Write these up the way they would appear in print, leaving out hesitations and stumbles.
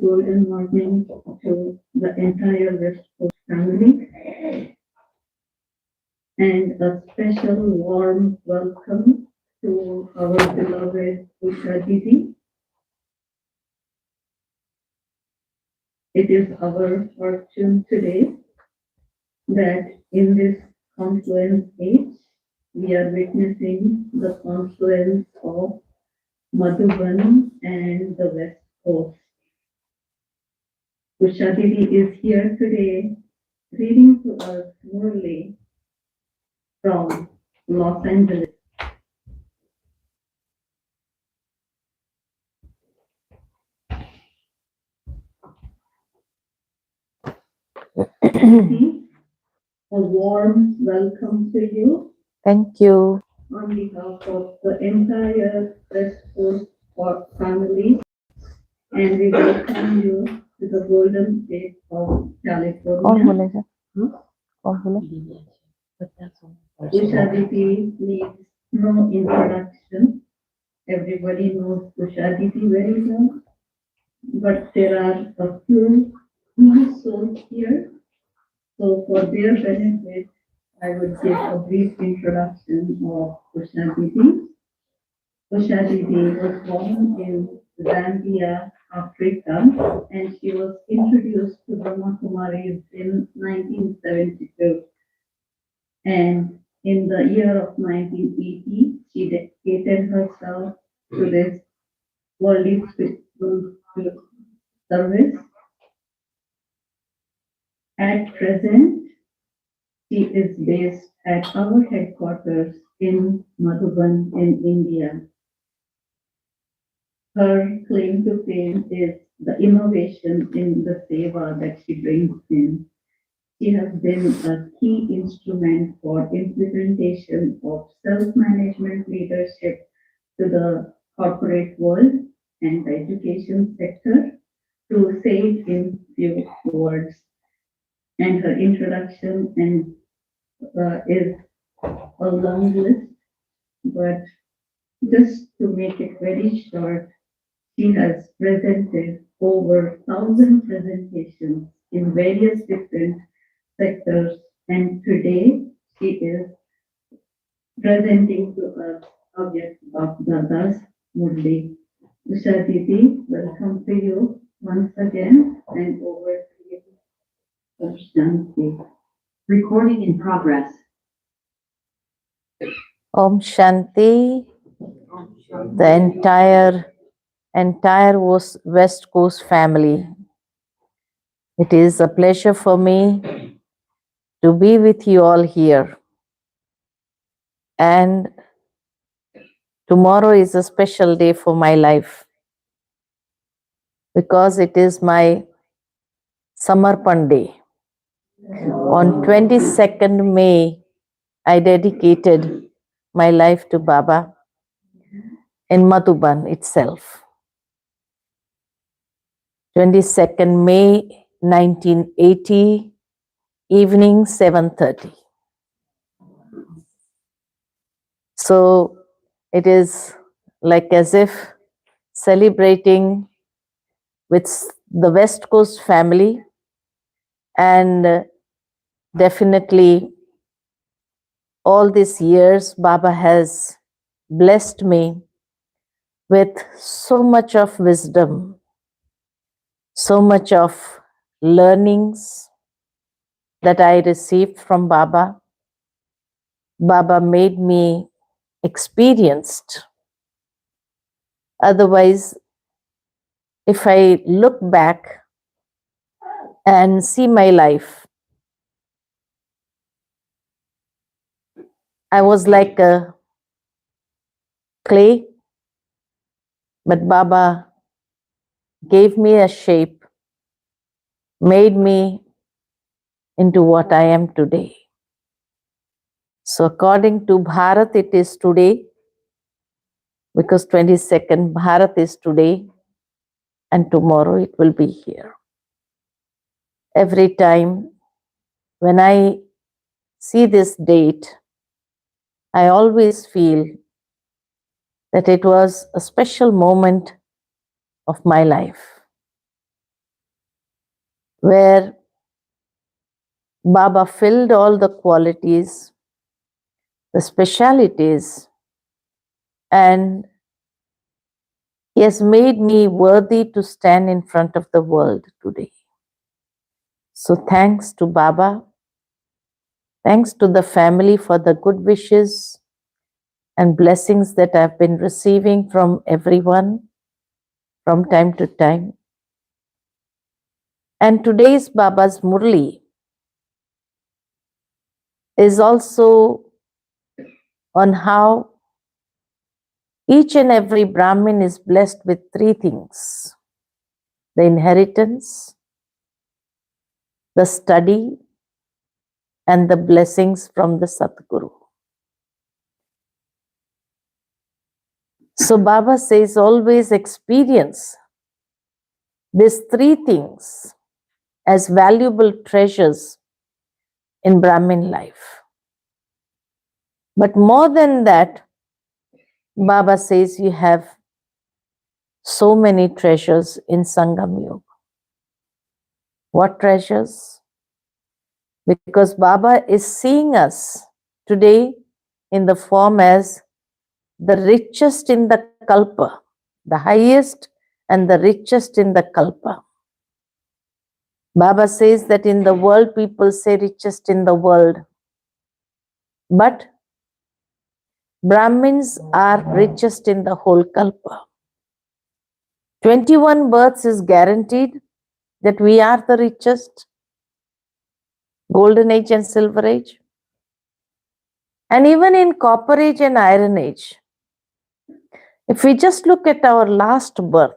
Golden morning to the entire West Coast family. and a special warm welcome to our beloved Usha Didi. It is our fortune today that in this confluence age, we are witnessing the confluence of Madhuban and the West Coast. Usha Didi is here today reading to us Murli from Los Angeles. A warm welcome to you. Thank you. On behalf of the entire West Coast family, and we welcome you to the golden state of California. Usha Didi needs no introduction. Everybody knows Usha Didi very well, but there are a few new souls here. So for their benefit, I would give a brief introduction of Usha Didi. Usha Didi was born in Zambia, Africa, and she was introduced to Brahma Kumaris in 1972. And in the year of 1980, she dedicated herself to this worldly spiritual service. At present, she is based at our headquarters in Madhuban in India. Her claim to fame is the innovation in the seva that she brings in. She has been a key instrument for implementation of self-management leadership to the corporate world and the education sector, to say it in few words. And her introduction is a long list, but just to make it very short, she has presented over 1,000 presentations in various different sectors, and today she is presenting to us Object of Dada's Murli. Usha Didi, welcome to you once again, and over to you. Shanti. Recording in progress. Om Shanti. The entire West Coast family. It is a pleasure for me to be with you all here. And tomorrow is a special day for my life because it is my Samarpan Day. On 22nd May, I dedicated my life to Baba in Madhuban itself. 22nd May 1980, evening 7:30. So it is like as if celebrating with the West Coast family, and definitely all these years Baba has blessed me with so much of wisdom, so much of learnings that I received from Baba. Baba made me experienced. Otherwise, if I look back and see my life, I was like a clay, but Baba gave me a shape, made me into what I am today. So according to Bharat, it is today, because 22nd Bharat is today, and tomorrow it will be here. Every time when I see this date, I always feel that it was a special moment of my life, where Baba filled all the qualities the specialities, and he has made me worthy to stand in front of the world today. So thanks to Baba, thanks to the family for the good wishes and blessings that I've been receiving from everyone from time to time. And today's Baba's Murli is also on how each and every Brahmin is blessed with three things: the inheritance, the study, and the blessings from the Satguru. So Baba says always experience these three things as valuable treasures in Brahmin life. But more than that, Baba says you have so many treasures in Sangam Yoga. What treasures? Because Baba is seeing us today in the form as the richest in the Kalpa, the highest and the richest in the Kalpa. Baba says that in the world people say richest in the world, but Brahmins are richest in the whole Kalpa. 21 births is guaranteed that we are the richest, golden age and silver age. And even in copper age and iron age, if we just look at our last birth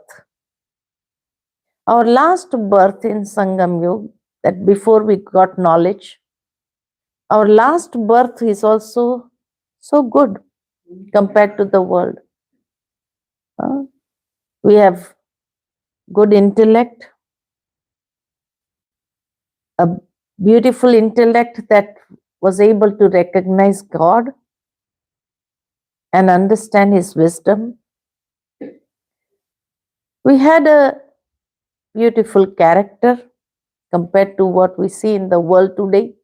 in Sangam Yoga, that before we got knowledge, our last birth is also so good compared to the world. We have good intellect, a beautiful intellect that was able to recognize God and understand His wisdom. We had a beautiful character compared to what we see in the world today,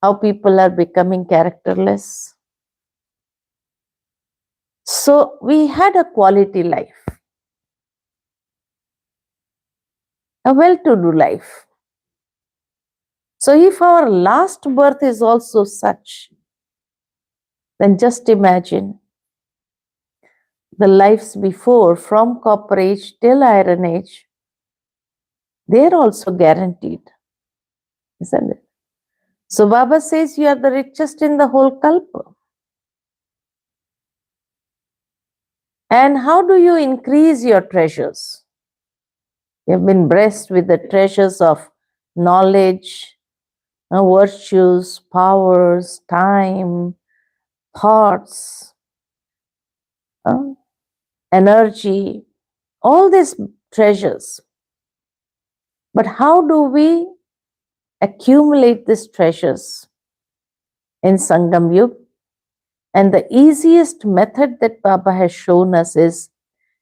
how people are becoming characterless. So we had a quality life, a well-to-do life. So if our last birth is also such, then just imagine the lives before, from copper age till iron age, they're also guaranteed, isn't it? So Baba says you are the richest in the whole Kalpa. And how do you increase your treasures? You've been blessed with the treasures of knowledge, virtues, powers, time, thoughts, energy, all these treasures. But how do we accumulate these treasures in Sangam Yuga? And the easiest method that Baba has shown us is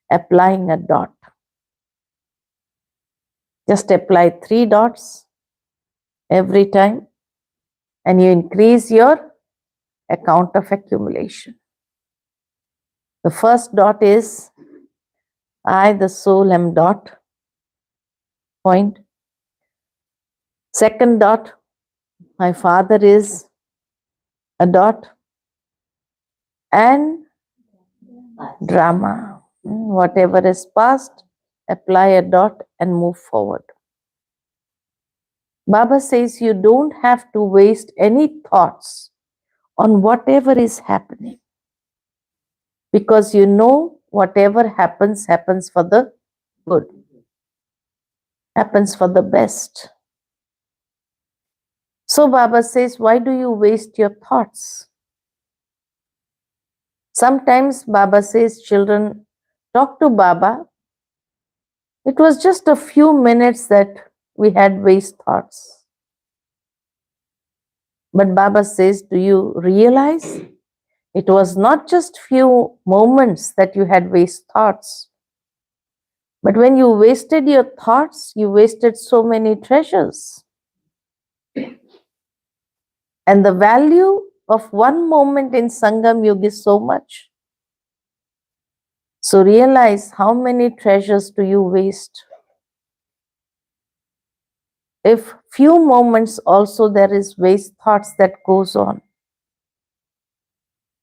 applying a dot. Just apply 3 dots every time and you increase your account of accumulation. The first dot is I, the soul, am dot, point. Second dot, my father is a dot. And drama, whatever is past, apply a dot and move forward. Baba says you don't have to waste any thoughts on whatever is happening, because you know whatever happens, happens for the good, happens for the best. So Baba says, why do you waste your thoughts? Sometimes Baba says, children, talk to Baba. It was just a few minutes that we had waste thoughts. But Baba says, do you realize it was not just few moments that you had waste thoughts, but when you wasted your thoughts, you wasted so many treasures. And the value of one moment in Sangam Yuga is so much. So realize how many treasures do you waste. If few moments also there is waste thoughts that goes on.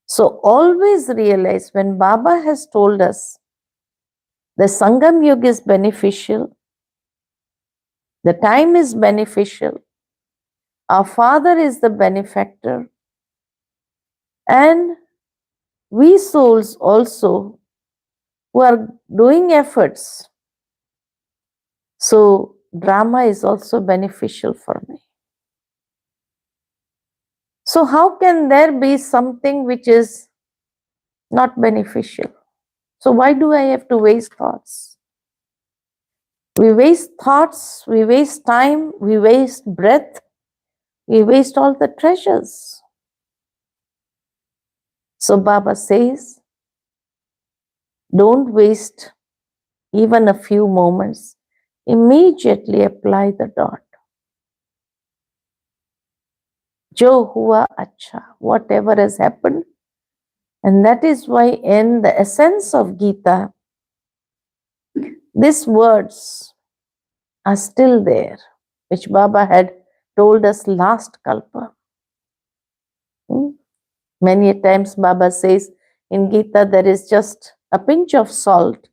So always realize when Baba has told us the Sangam Yuga is beneficial, the time is beneficial, our Father is the benefactor, and we souls also who are doing efforts. So drama is also beneficial for me. So how can there be something which is not beneficial? So why do I have to waste thoughts? We waste thoughts, we waste time, we waste breath, we waste all the treasures. So Baba says, don't waste even a few moments. Immediately apply the dot. Jo hua acha, whatever has happened. And that is why in the essence of Gita, these words are still there, which Baba had told us last Kalpa. Many times Baba says in Gita there is just a pinch of salt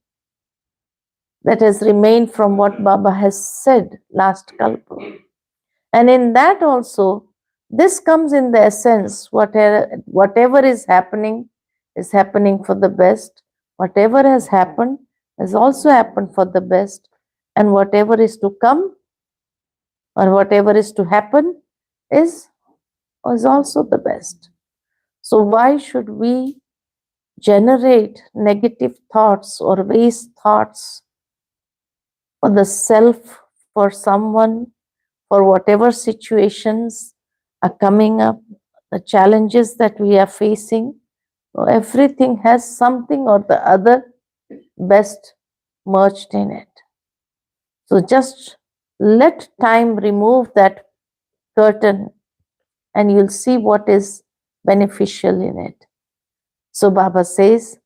that has remained from what Baba has said last Kalpa. And in that also, this comes in the essence, whatever is happening for the best. Whatever has happened has also happened for the best. And whatever is to come or whatever is to happen is also the best. So why should we generate negative thoughts or waste thoughts for the self, for someone, for whatever situations are coming up, the challenges that we are facing? So everything has something or the other best merged in it. So just let time remove that curtain and you'll see what is beneficial in it. So Baba says,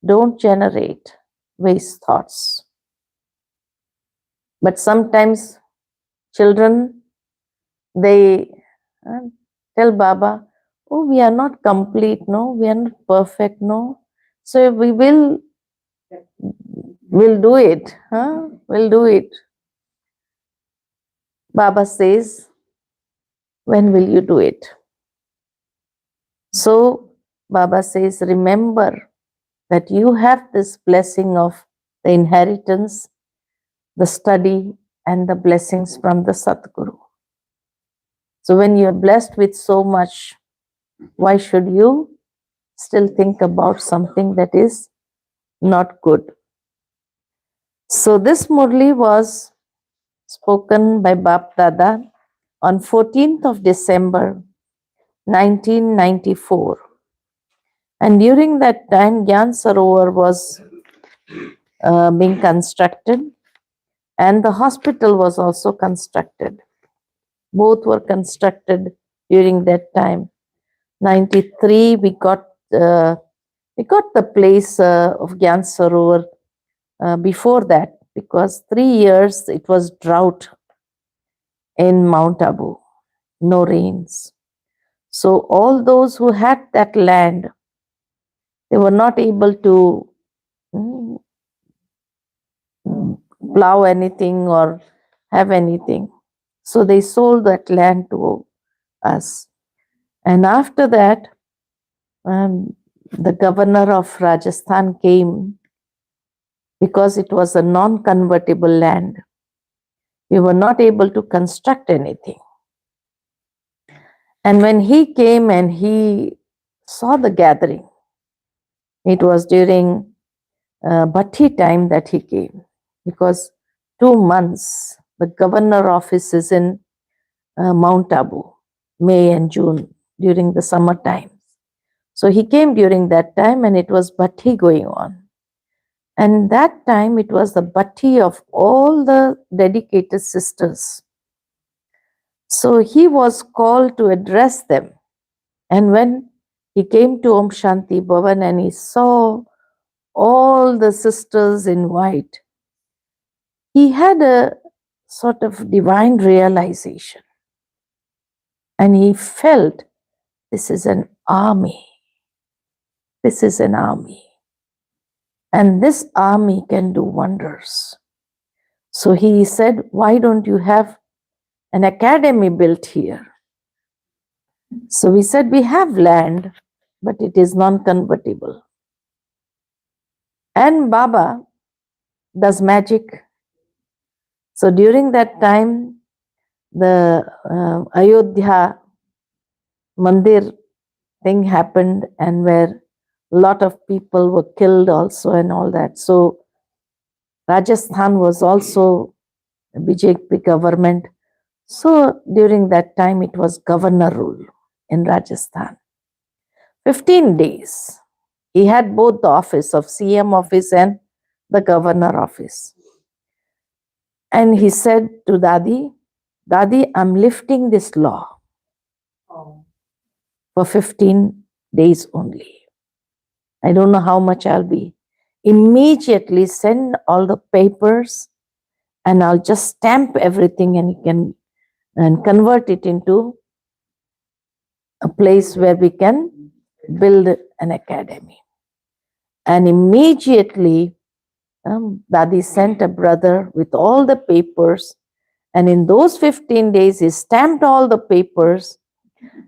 don't generate waste thoughts. But sometimes children, they tell Baba, oh, we are not complete, no, we are not perfect, no. So we'll do it, we'll do it. Baba says, when will you do it? So Baba says, remember that you have this blessing of the inheritance, the study, and the blessings from the Satguru. So when you are blessed with so much, why should you still think about something that is not good? So this Murli was spoken by Bap Dada on 14th of December 1994. And during that time, Gyan Sarovar was being constructed and the hospital was also constructed. Both were constructed during that time. 93, we got the place of Gyan Sarovar before that, because 3 years it was drought in Mount Abu, no rains. So all those who had that land, they were not able to plow anything or have anything. So they sold that land to us. And after that, the governor of Rajasthan came, because it was a non-convertible land. We were not able to construct anything. And when he came and he saw the gathering, it was during Bhatti time that he came, because 2 months the governor office is in Mount Abu, May and June, during the summer times. So he came during that time and it was Bhatti going on. And that time it was the Bhatti of all the dedicated sisters. So he was called to address them. And when he came to Om Shanti Bhavan and he saw all the sisters in white, he had a sort of divine realization. And he felt, this is an army. This is an army. And this army can do wonders. So he said, why don't you have an academy built here? So we said, we have land, but it is non-convertible. And Baba does magic. So during that time, the Ayodhya Mandir thing happened, and where a lot of people were killed also and all that. So Rajasthan was also a BJP government. So during that time, it was governor rule in Rajasthan. 15 days. He had both the office of CM office and the governor office. And he said to Dadi, Dadi, I'm lifting this law for 15 days only. I don't know how much I'll be. Immediately send all the papers and I'll just stamp everything and you can convert it into a place where we can build an academy. And immediately Dadi sent a brother with all the papers, and in those 15 days he stamped all the papers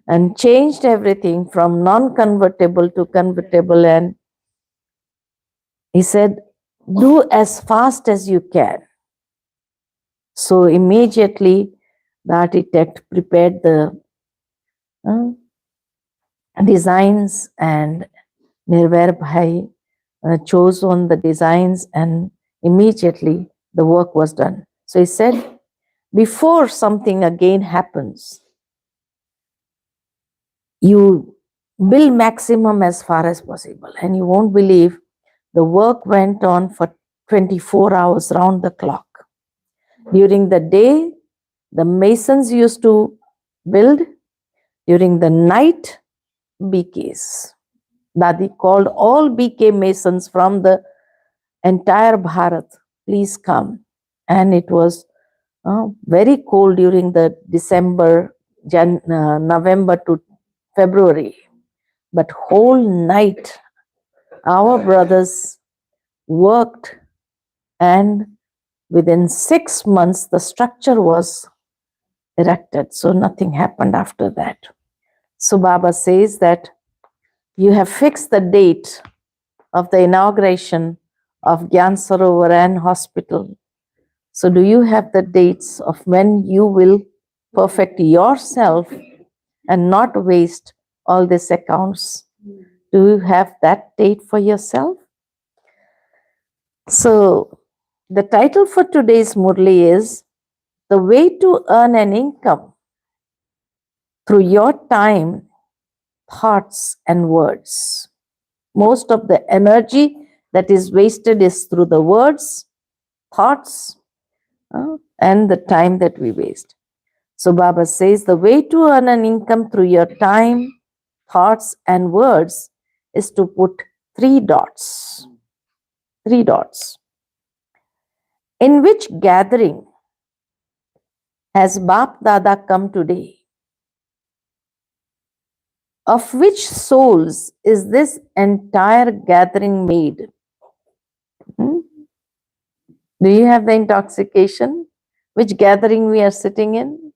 and changed everything from non-convertible to convertible, and he said, do as fast as you can. So immediately the architect prepared the designs, and Nirvair Bhai chose on the designs, and immediately the work was done. So he said, before something again happens, you build maximum as far as possible. And you won't believe, the work went on for 24 hours round the clock. During the day, the masons used to build. During the night, BKs. Dadi called all BK masons from the entire Bharat, please come. And it was very cold during the November to February. But whole night, our brothers worked, and within 6 months, the structure was erected. So nothing happened after that. So Baba says that you have fixed the date of the inauguration of Gyan Sarovar and hospital. So do you have the dates of when you will perfect yourself and not waste all these accounts? Do you have that date for yourself? So the title for today's Murli is The Way to Earn an Income Through Your Time, Thoughts and Words. Most of the energy that is wasted is through the words, thoughts, and the time that we waste. So Baba says the way to earn an income through your time, thoughts and words is to put 3 dots. 3 dots. In which gathering has Bap Dada come today? Of which souls is this entire gathering made? Do you have the intoxication? Which gathering we are sitting in?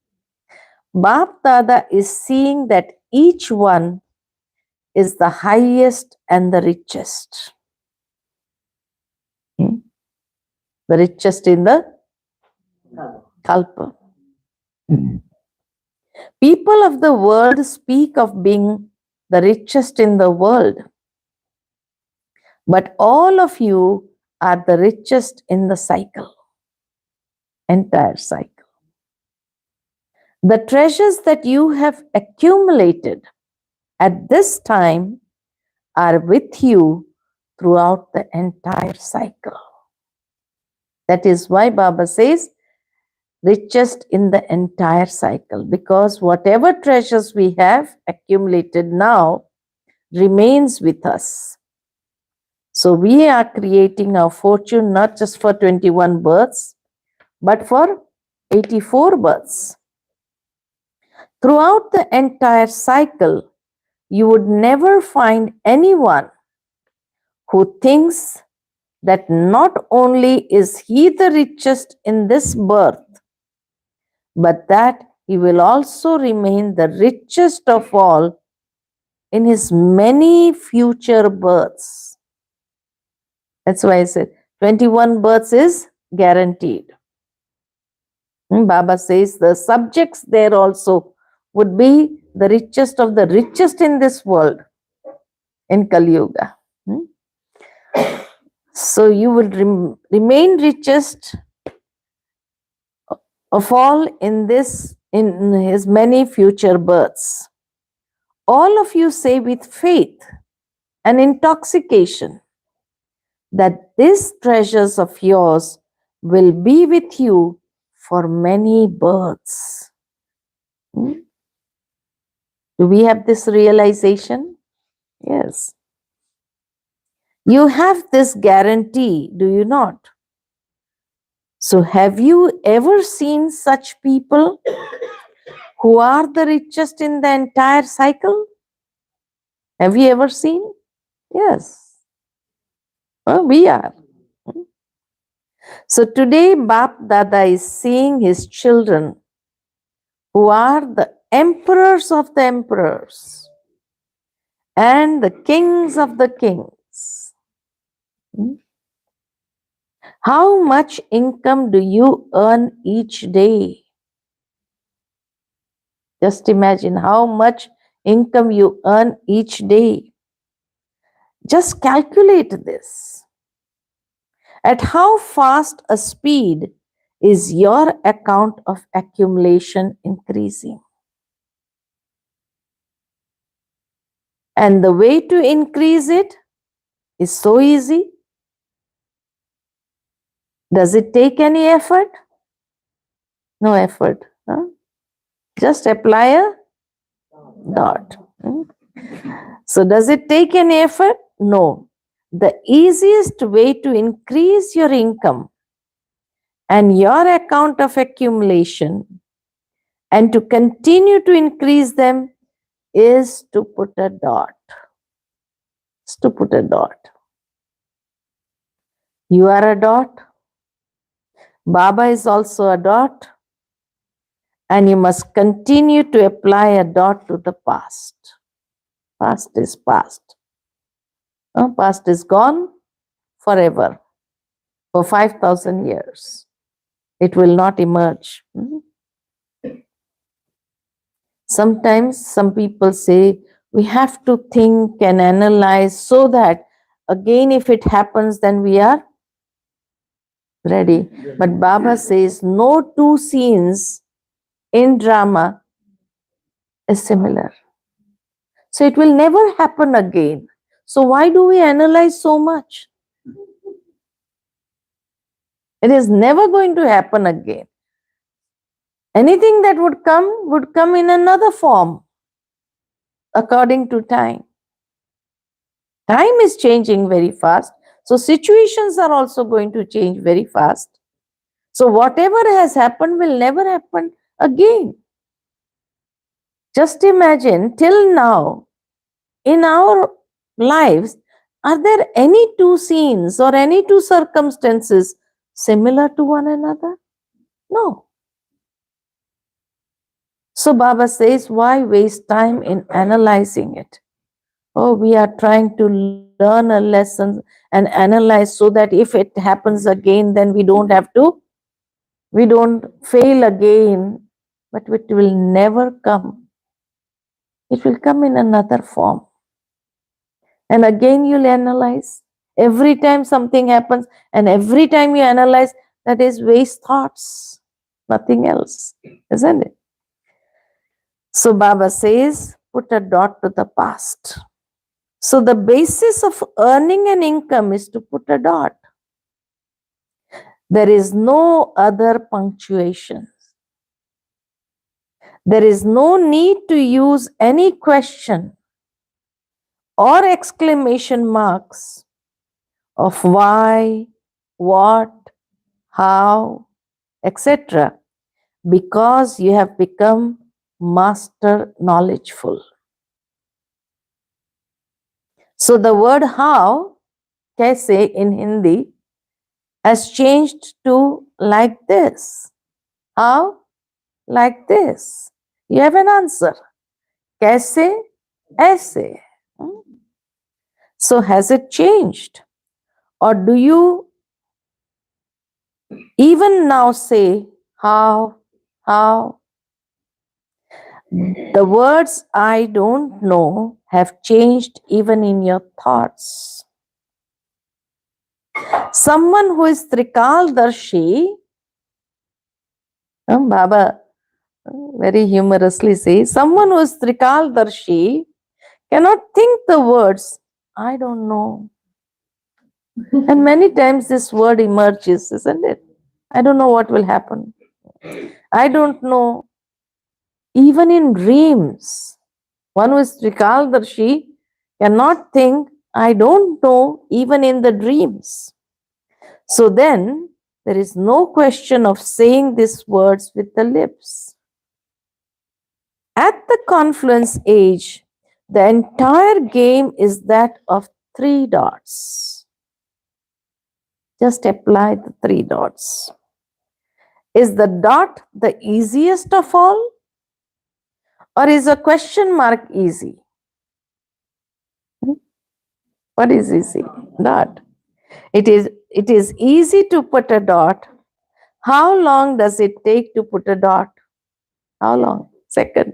Bap Dada is seeing that each one is the highest and the richest. The richest in the Kalpa. People of the world speak of being the richest in the world. But all of you are the richest in the cycle. Entire cycle. The treasures that you have accumulated at this time are with you throughout the entire cycle. That is why Baba says, richest in the entire cycle, because whatever treasures we have accumulated now remains with us. So we are creating our fortune not just for 21 births, but for 84 births. Throughout the entire cycle, you would never find anyone who thinks that not only is he the richest in this birth, but that he will also remain the richest of all in his many future births. That's why I said 21 births is guaranteed. Baba says the subjects there also would be the richest of the richest in this world in Kali Yuga. So you will remain richest of all in his many future births. All of you say with faith and intoxication that these treasures of yours will be with you for many births. Do we have this realization? Yes. You have this guarantee, do you not? So have you ever seen such people who are the richest in the entire cycle? Have you ever seen? Yes. Well, we are. So today Bap Dada is seeing his children who are the emperors of the emperors and the kings of the kings. How much income do you earn each day? Just imagine how much income you earn each day. Just calculate this. At how fast a speed is your account of accumulation increasing? And the way to increase it is so easy. Does it take any effort? No effort. Huh? Just apply a dot. So does it take any effort? No. The easiest way to increase your income and your account of accumulation and to continue to increase them is to put a dot. It's to put a dot. You are a dot. Baba is also a dot. And you must continue to apply a dot to the past. Past is past. Past is gone forever. For 5,000 years. It will not emerge. Sometimes some people say, we have to think and analyze so that again if it happens then we are ready. But Baba says no two scenes in drama is similar. So it will never happen again. So why do we analyze so much? It is never going to happen again. Anything that would come in another form according to time. Time is changing very fast. So situations are also going to change very fast. So whatever has happened will never happen again. Just imagine till now in our lives, are there any two scenes or any two circumstances similar to one another? No. So Baba says, why waste time in analyzing it? Oh, we are trying to learn a lesson and analyze so that if it happens again, then we don't fail again. But it will never come. It will come in another form. And again you'll analyze. Every time something happens and every time you analyze, that is waste thoughts. Nothing else, isn't it? So Baba says, put a dot to the past. So the basis of earning an income is to put a dot. There is no other punctuation. There is no need to use any question or exclamation marks of why, what, how, etc., because you have become master knowledgeful. So the word how, kaise in Hindi, has changed to like this. How? Like this. You have an answer. Kaise? Aise. So has it changed? Or do you even now say how? How? The words I don't know have changed even in your thoughts. Someone who is Trikaldarshi, Baba very humorously says, someone who is Trikaldarshi cannot think the words, I don't know. And many times this word emerges, isn't it? I don't know what will happen. I don't know. Even in dreams, one who is Trikaldarshi cannot think, I don't know, even in the dreams. So then, there is no question of saying these words with the lips. At the confluence age, the entire game is that of 3 dots. Just apply the 3 dots. Is the dot the easiest of all? Or is a question mark easy? What is easy? Dot. It is easy to put a dot. How long does it take to put a dot? How long? Second.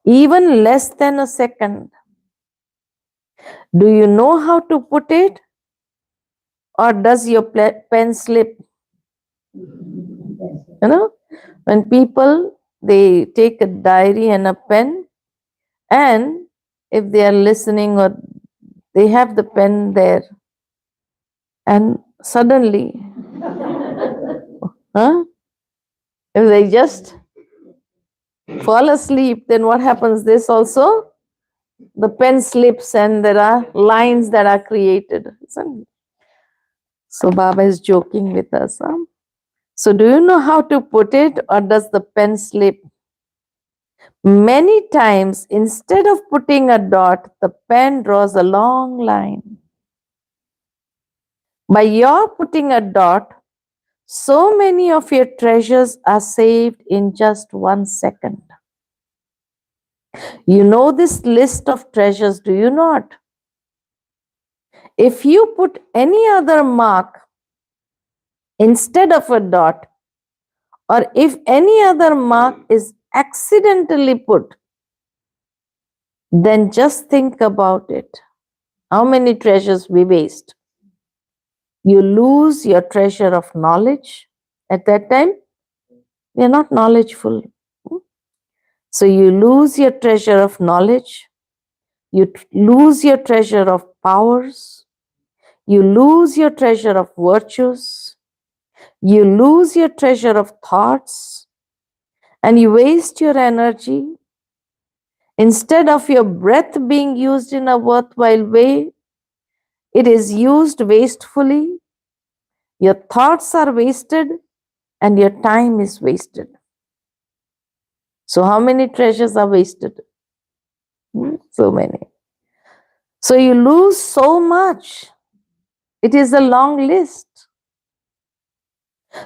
Even less than a second. Do you know how to put it? Or does your pen slip? You know, when people, they take a diary and a pen, and if they are listening or they have the pen there, and suddenly, if they just fall asleep, then what happens? This also, the pen slips and there are lines that are created. Isn't it? So Baba is joking with us. So do you know how to put it, or does the pen slip? Many times, instead of putting a dot, the pen draws a long line. By your putting a dot, so many of your treasures are saved in just 1 second. You know this list of treasures, do you not? If you put any other mark instead of a dot, or if any other mark is accidentally put, then just think about it. How many treasures we waste? You lose your treasure of knowledge. At that time, you're not knowledgeful. So you lose your treasure of knowledge. You lose your treasure of powers. You lose your treasure of virtues. You lose your treasure of thoughts. And you waste your energy. Instead of your breath being used in a worthwhile way, it is used wastefully. Your thoughts are wasted and your time is wasted. So how many treasures are wasted? So many. So you lose so much. It is a long list.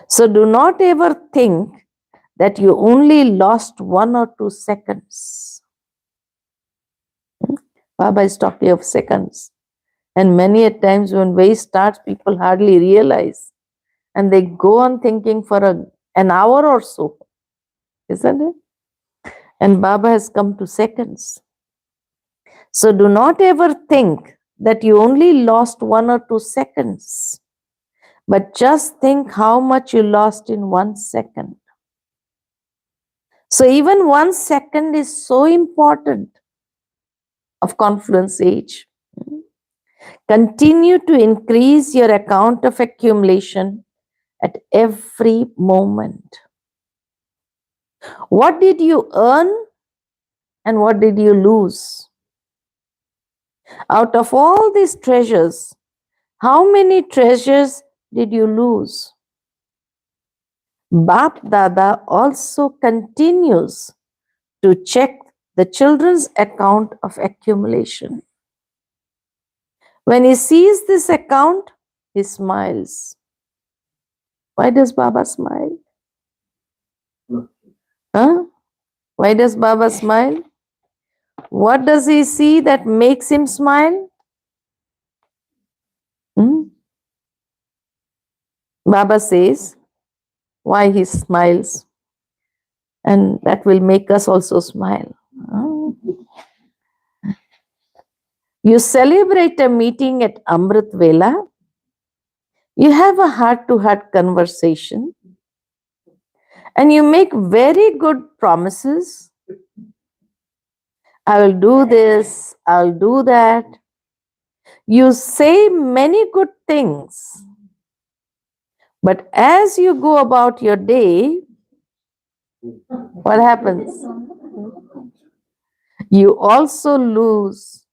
So do not ever think that you only lost 1 or 2 seconds. Baba is talking of seconds. And many a times when waste starts, people hardly realize. And they go on thinking for an hour or so. Isn't it? And Baba has come to seconds. So do not ever think that you only lost 1 or 2 seconds. But just think how much you lost in 1 second. So even 1 second is so important of confluence age. Continue to increase your account of accumulation at every moment. What did you earn and what did you lose? Out of all these treasures, how many treasures did you lose? Bap Dada also continues to check the children's account of accumulation. When he sees this account, he smiles. Why does Baba smile? Huh? Why does Baba smile? What does he see that makes him smile? Hmm? Baba says why he smiles, and that will make us also smile. Oh. You celebrate a meeting at Amrit Vela, you have a heart-to-heart conversation, and you make very good promises. I will do this, I'll do that. You say many good things, but as you go about your day, what happens? You also lose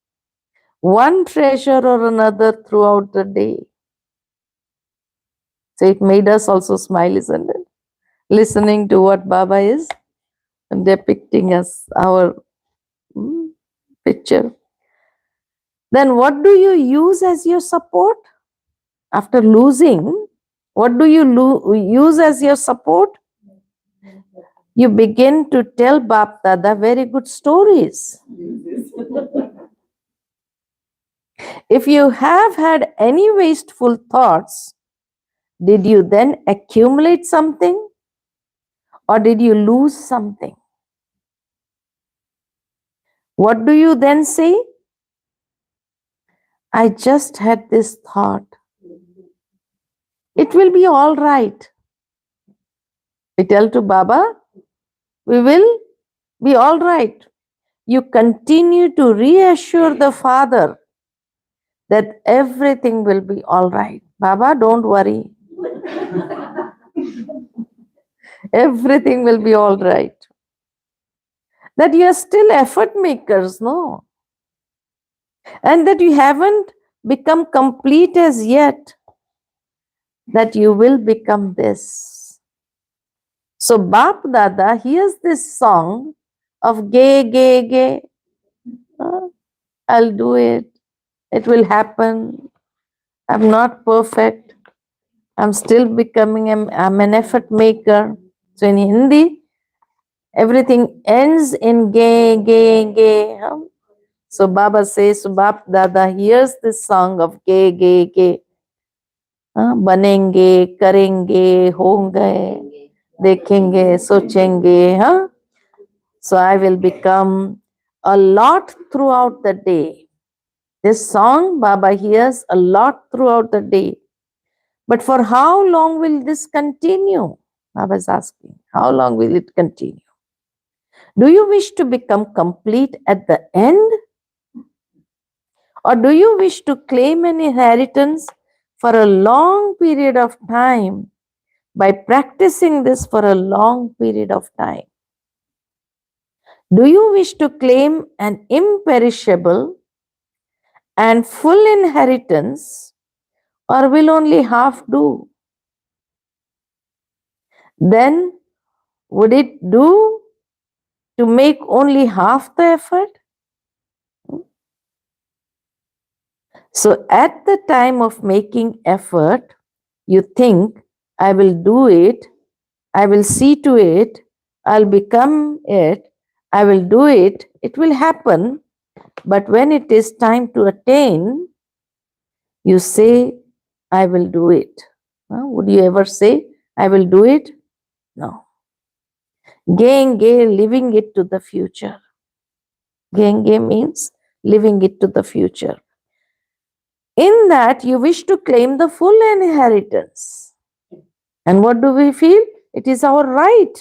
one treasure or another throughout the day. So it made us also smile, isn't it? Listening to what Baba is depicting as our picture. Then what do you use as your support? After losing, what do you use as your support? You begin to tell Bap Dada very good stories. If you have had any wasteful thoughts, did you then accumulate something or did you lose something? What do you then say? I just had this thought. It will be all right. We tell to Baba, we will be all right. You continue to reassure the Father that everything will be all right. Baba, don't worry. Everything will be all right. That you are still effort makers, no? And that you haven't become complete as yet. That you will become this. So Bap Dada hears this song of gay, gay, gay. I'll do it. It will happen. I'm not perfect. I'm still becoming, I'm an effort maker. So in Hindi, everything ends in gay, gay, gay. So Baba says, so Bap Dada hears this song of gay, gay, gay. Banenge, karenge, honge, dekhenge, sochenge. So I will become a lot throughout the day. This song Baba hears a lot throughout the day. But for how long will this continue? Baba is asking, how long will it continue? Do you wish to become complete at the end? Or do you wish to claim an inheritance for a long period of time by practicing this for a long period of time? Do you wish to claim an imperishable and full inheritance or will only half do? Then would it do to make only half the effort? So at the time of making effort, you think, I will do it, I will see to it, I'll become it, I will do it, it will happen. But when it is time to attain, you say, I will do it. Would you ever say, I will do it? No. Genge, living it to the future. Genge means living it to the future. In that, you wish to claim the full inheritance. And what do we feel? It is our right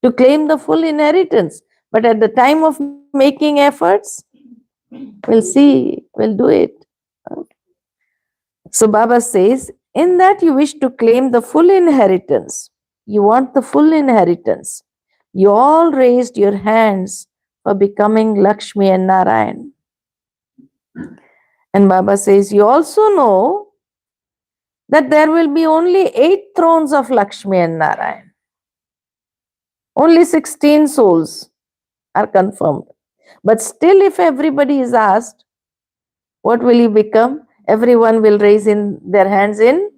to claim the full inheritance. But at the time of making efforts, we'll see, we'll do it. So Baba says, In that you wish to claim the full inheritance. You want the full inheritance. You all raised your hands for becoming Lakshmi and Narayan. And Baba says, you also know that there will be only 8 thrones of Lakshmi and Narayan. Only 16 souls are confirmed. But still, if everybody is asked, what will you become? Everyone will raise in their hands in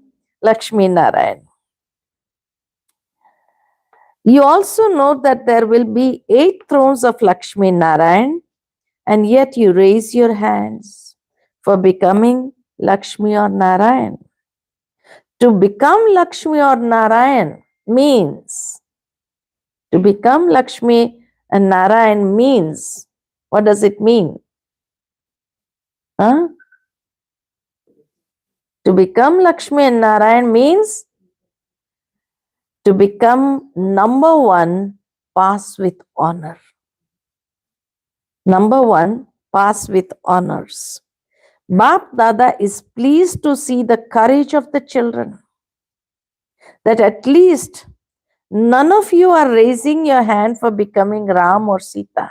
Lakshmi Narayan. You also know that there will be 8 thrones of Lakshmi Narayan, and yet you raise your hands for becoming Lakshmi or Narayan. To become Lakshmi or Narayan means, to become Lakshmi and Narayan means, what does it mean? Huh? To become Lakshmi and Narayan means to become number 1, pass with honor. Number 1, pass with honors. Bap Dada is pleased to see the courage of the children, that at least none of you are raising your hand for becoming Ram or Sita,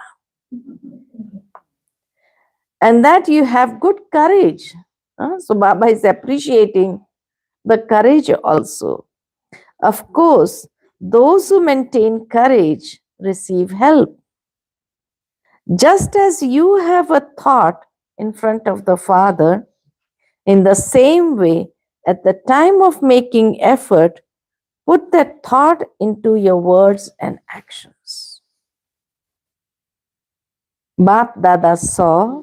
and that you have good courage. So Baba is appreciating the courage also. Of course, those who maintain courage receive help. Just as you have a thought in front of the Father, in the same way, at the time of making effort, put that thought into your words and actions. Bap Dada saw,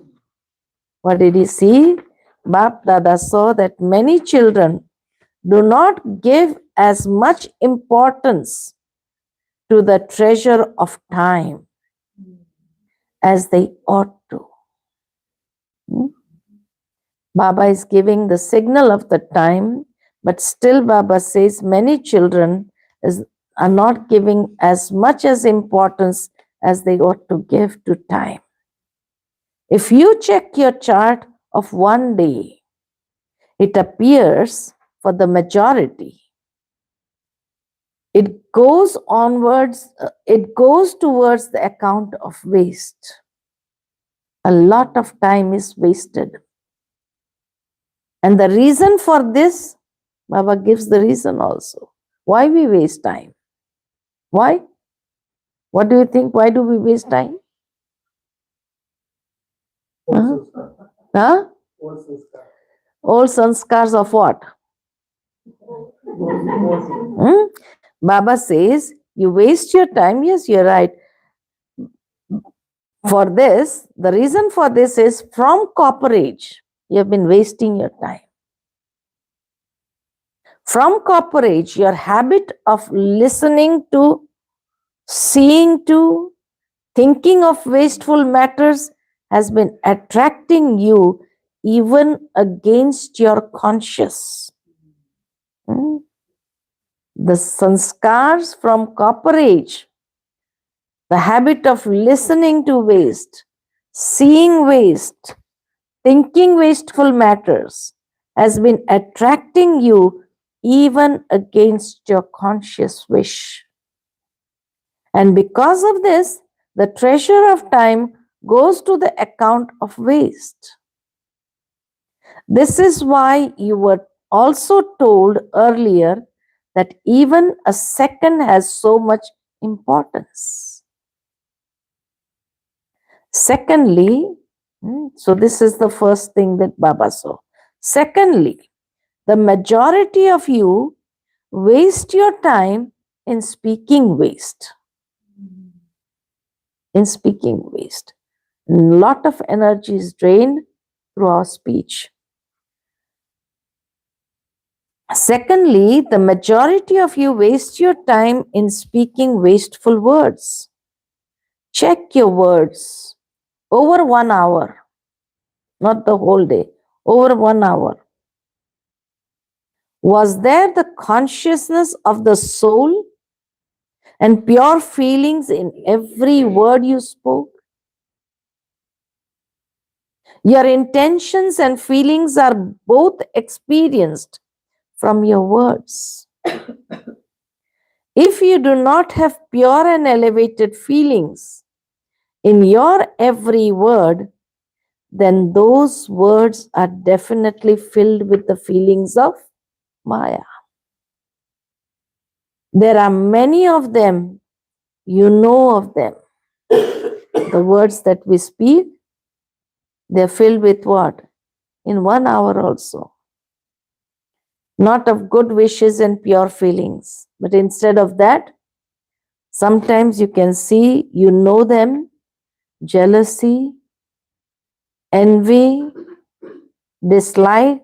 what did he see? Bap Dada saw that many children do not give as much importance to the treasure of time as they ought to. Baba is giving the signal of the time, but still Baba says many children are not giving as much as importance as they ought to give to time. If you check your chart of one day, it appears for the majority. It goes onwards, it goes towards the account of waste. A lot of time is wasted. And the reason for this, Baba gives the reason also. Why we waste time? Why? What do you think? Why do we waste time? Huh? Old sanskars of what? Baba says, you waste your time. Yes, you're right. For this, the reason for this is from copper age, you have been wasting your time. From copper age, your habit of listening to, seeing to, thinking of wasteful matters has been attracting you even against your conscience. The sanskars from copper age, the habit of listening to waste, seeing waste, thinking wasteful matters has been attracting you even against your conscious wish. And because of this, the treasure of time goes to the account of waste. This is why you were also told earlier that even a second has so much importance. Secondly, so this is the first thing that Baba saw. Secondly, the majority of you waste your time in speaking waste. In speaking waste. A lot of energy is drained through our speech. Secondly, the majority of you waste your time in speaking wasteful words. Check your words over 1 hour, not the whole day, over 1 hour. Was there the consciousness of the soul and pure feelings in every word you spoke? Your intentions and feelings are both experienced from your words. If you do not have pure and elevated feelings in your every word, then those words are definitely filled with the feelings of Maya. There are many of them, you know of them. The words that we speak, they're filled with what? In 1 hour also. Not of good wishes and pure feelings, but instead of that, sometimes you can see, you know them, jealousy, envy, dislike.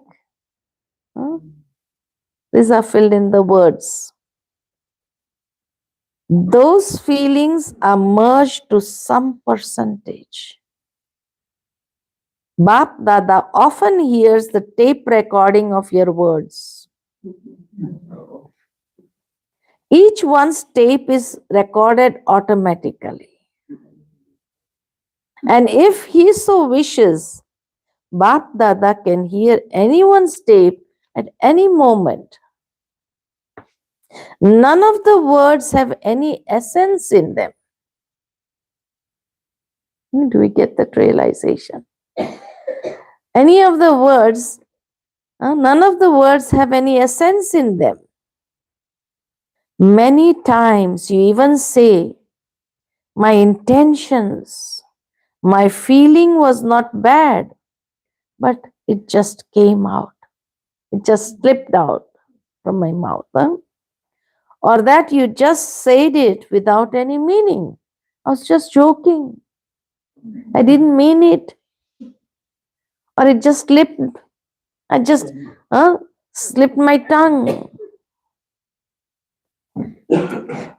These are filled in the words. Those feelings are merged to some percentage. Bap Dada often hears the tape recording of your words. Each one's tape is recorded automatically. And if he so wishes, Bap Dada can hear anyone's tape at any moment. None of the words have any essence in them. Do we get that realization? Any of the words, none of the words have any essence in them. Many times you even say, my intentions, my feeling was not bad, but it just came out. It just slipped out from my mouth. Or that you just said it without any meaning. I was just joking. I didn't mean it. Or it just slipped. I just slipped my tongue.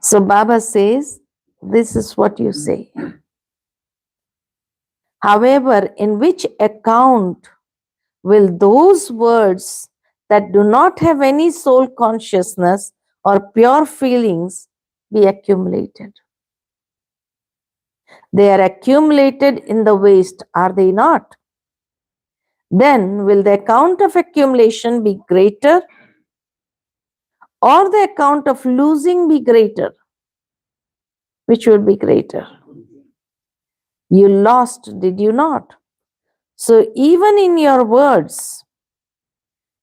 So Baba says, this is what you say. However, in which account will those words that do not have any soul consciousness or pure feelings be accumulated? They are accumulated in the waste, are they not? Then will the account of accumulation be greater or the account of losing be greater? Which will be greater? You lost, did you not? So even in your words,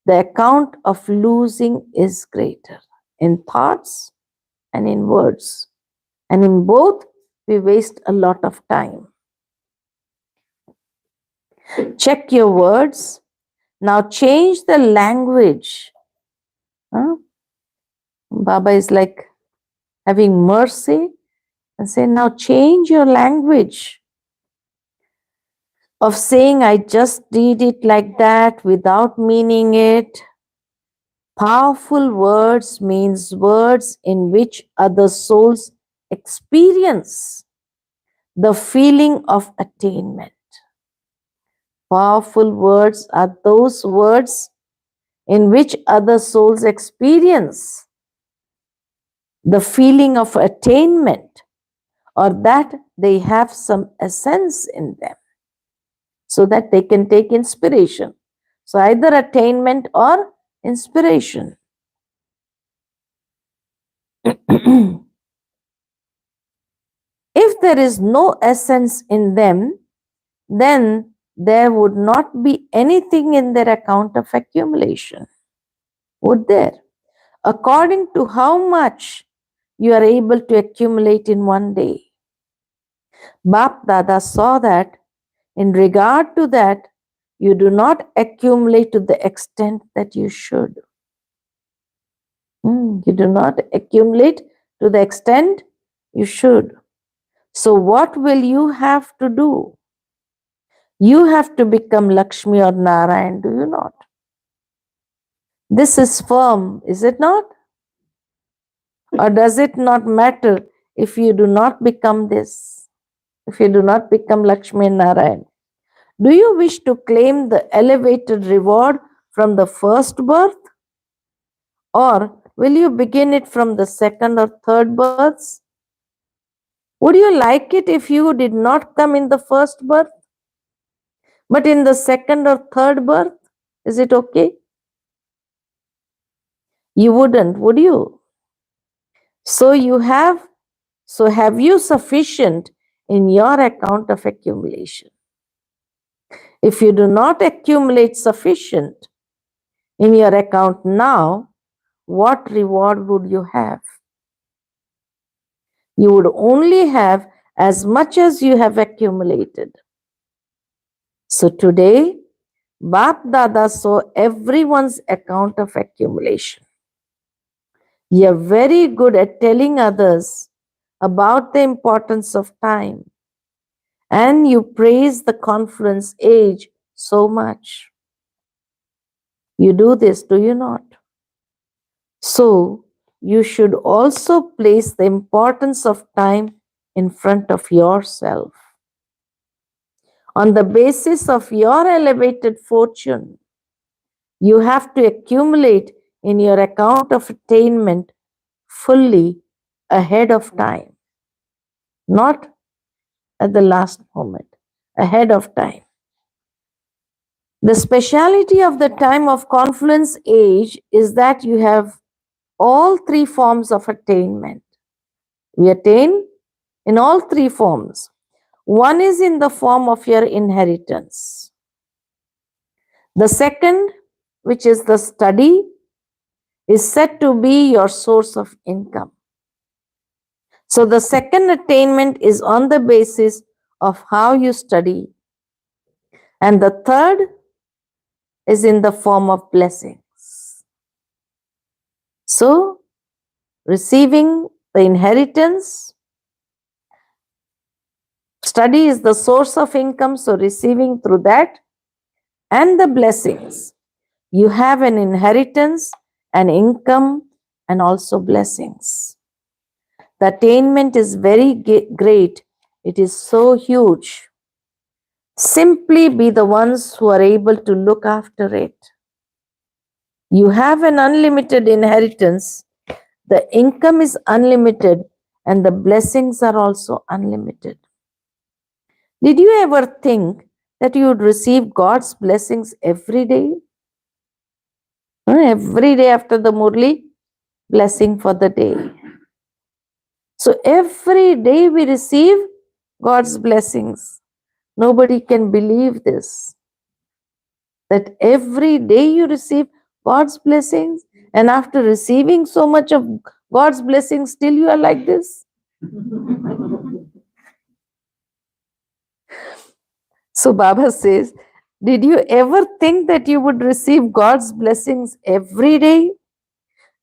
the account of losing is greater in thoughts and in words. And in both, we waste a lot of time. Check your words. Now change the language. Baba is like having mercy and say, now change your language of saying, I just did it like that without meaning it. Powerful words means words in which other souls experience the feeling of attainment. Powerful words are those words in which other souls experience the feeling of attainment, or that they have some essence in them, so that they can take inspiration. So either attainment or inspiration. If there is no essence in them, then there would not be anything in their account of accumulation. Would there? According to how much you are able to accumulate in one day. Bap Dada saw that in regard to that, you do not accumulate to the extent that you should. You do not accumulate to the extent you should. So what will you have to do? You have to become Lakshmi or Narayan, do you not? This is firm, is it not? Or does it not matter if you do not become this? If you do not become Lakshmi and Narayan? Do you wish to claim the elevated reward from the first birth? Or will you begin it from the second or third births? Would you like it if you did not come in the first birth, but in the second or third birth? Is it okay? You wouldn't, would you? So have you sufficient in your account of accumulation? If you do not accumulate sufficient in your account now, what reward would you have? You would only have as much as you have accumulated. So today, Bap Dada saw everyone's account of accumulation. You are very good at telling others about the importance of time, and you praise the conference age so much. You do this, do you not? So, you should also place the importance of time in front of yourself. On the basis of your elevated fortune, you have to accumulate in your account of attainment fully ahead of time, not at the last moment, ahead of time. The speciality of the time of confluence age is that you have all three forms of attainment. We attain in all three forms. One is in the form of your inheritance. The second, which is the study, is said to be your source of income. So the second attainment is on the basis of how you study. And the third is in the form of blessings. So, receiving the inheritance, study is the source of income, so receiving through that, and the blessings. You have an inheritance, an income, and also blessings. The attainment is very great. It is so huge. Simply be the ones who are able to look after it. You have an unlimited inheritance. The income is unlimited and the blessings are also unlimited. Did you ever think that you would receive God's blessings every day? Every day after the Murli, blessing for the day. So every day we receive God's blessings. Nobody can believe this. That every day you receive God's blessings, and after receiving so much of God's blessings, still you are like this. So Baba says, did you ever think that you would receive God's blessings every day?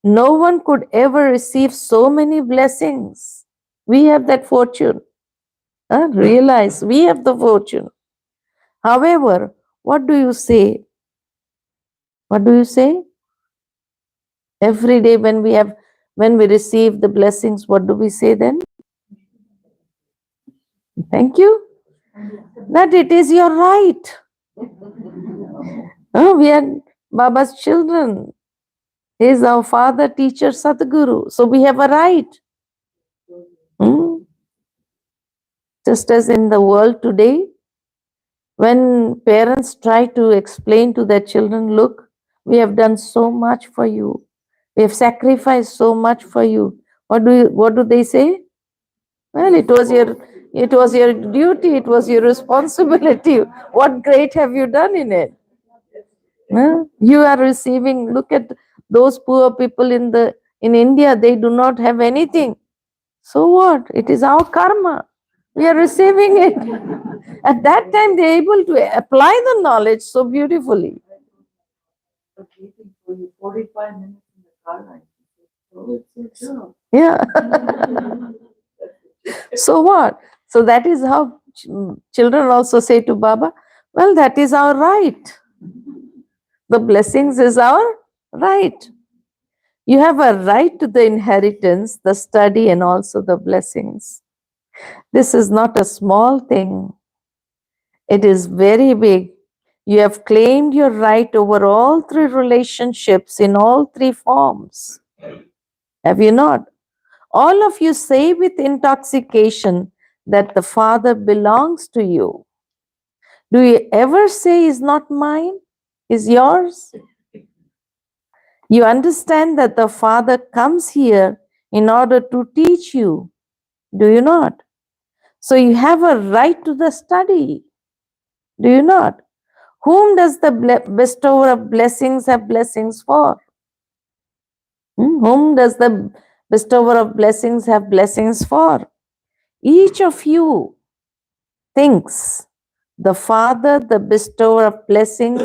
No one could ever receive so many blessings. We have that fortune. Realize we have the fortune. However, what do you say? What do you say? Every day when we receive the blessings, what do we say then? Thank you. That it is your right. We are Baba's children. He is our father, teacher, Sadhguru. So we have a right. Just as in the world today, when parents try to explain to their children, look, we have done so much for you. We have sacrificed so much for you. What do they say? Well, it was your duty, it was your responsibility. What great have you done in it? You are receiving, look at those poor people in India, they do not have anything. So what? It is our karma. We are receiving it. At that time, they are able to apply the knowledge so beautifully. 45 minutes in the car ride. So it's your job. Yeah. So what? So that is how children also say to Baba, well, that is our right. The blessings is our right. You have a right to the inheritance, the study, and also the blessings. This is not a small thing. It is very big. You have claimed your right over all three relationships in all three forms. Have you not? All of you say with intoxication that the Father belongs to you. Do you ever say is not mine, is yours? You understand that the Father comes here in order to teach you, do you not? So you have a right to the study, do you not? Whom does the bestower of blessings have blessings for? Whom does the bestower of blessings have blessings for? Each of you thinks the Father, the bestower of blessings,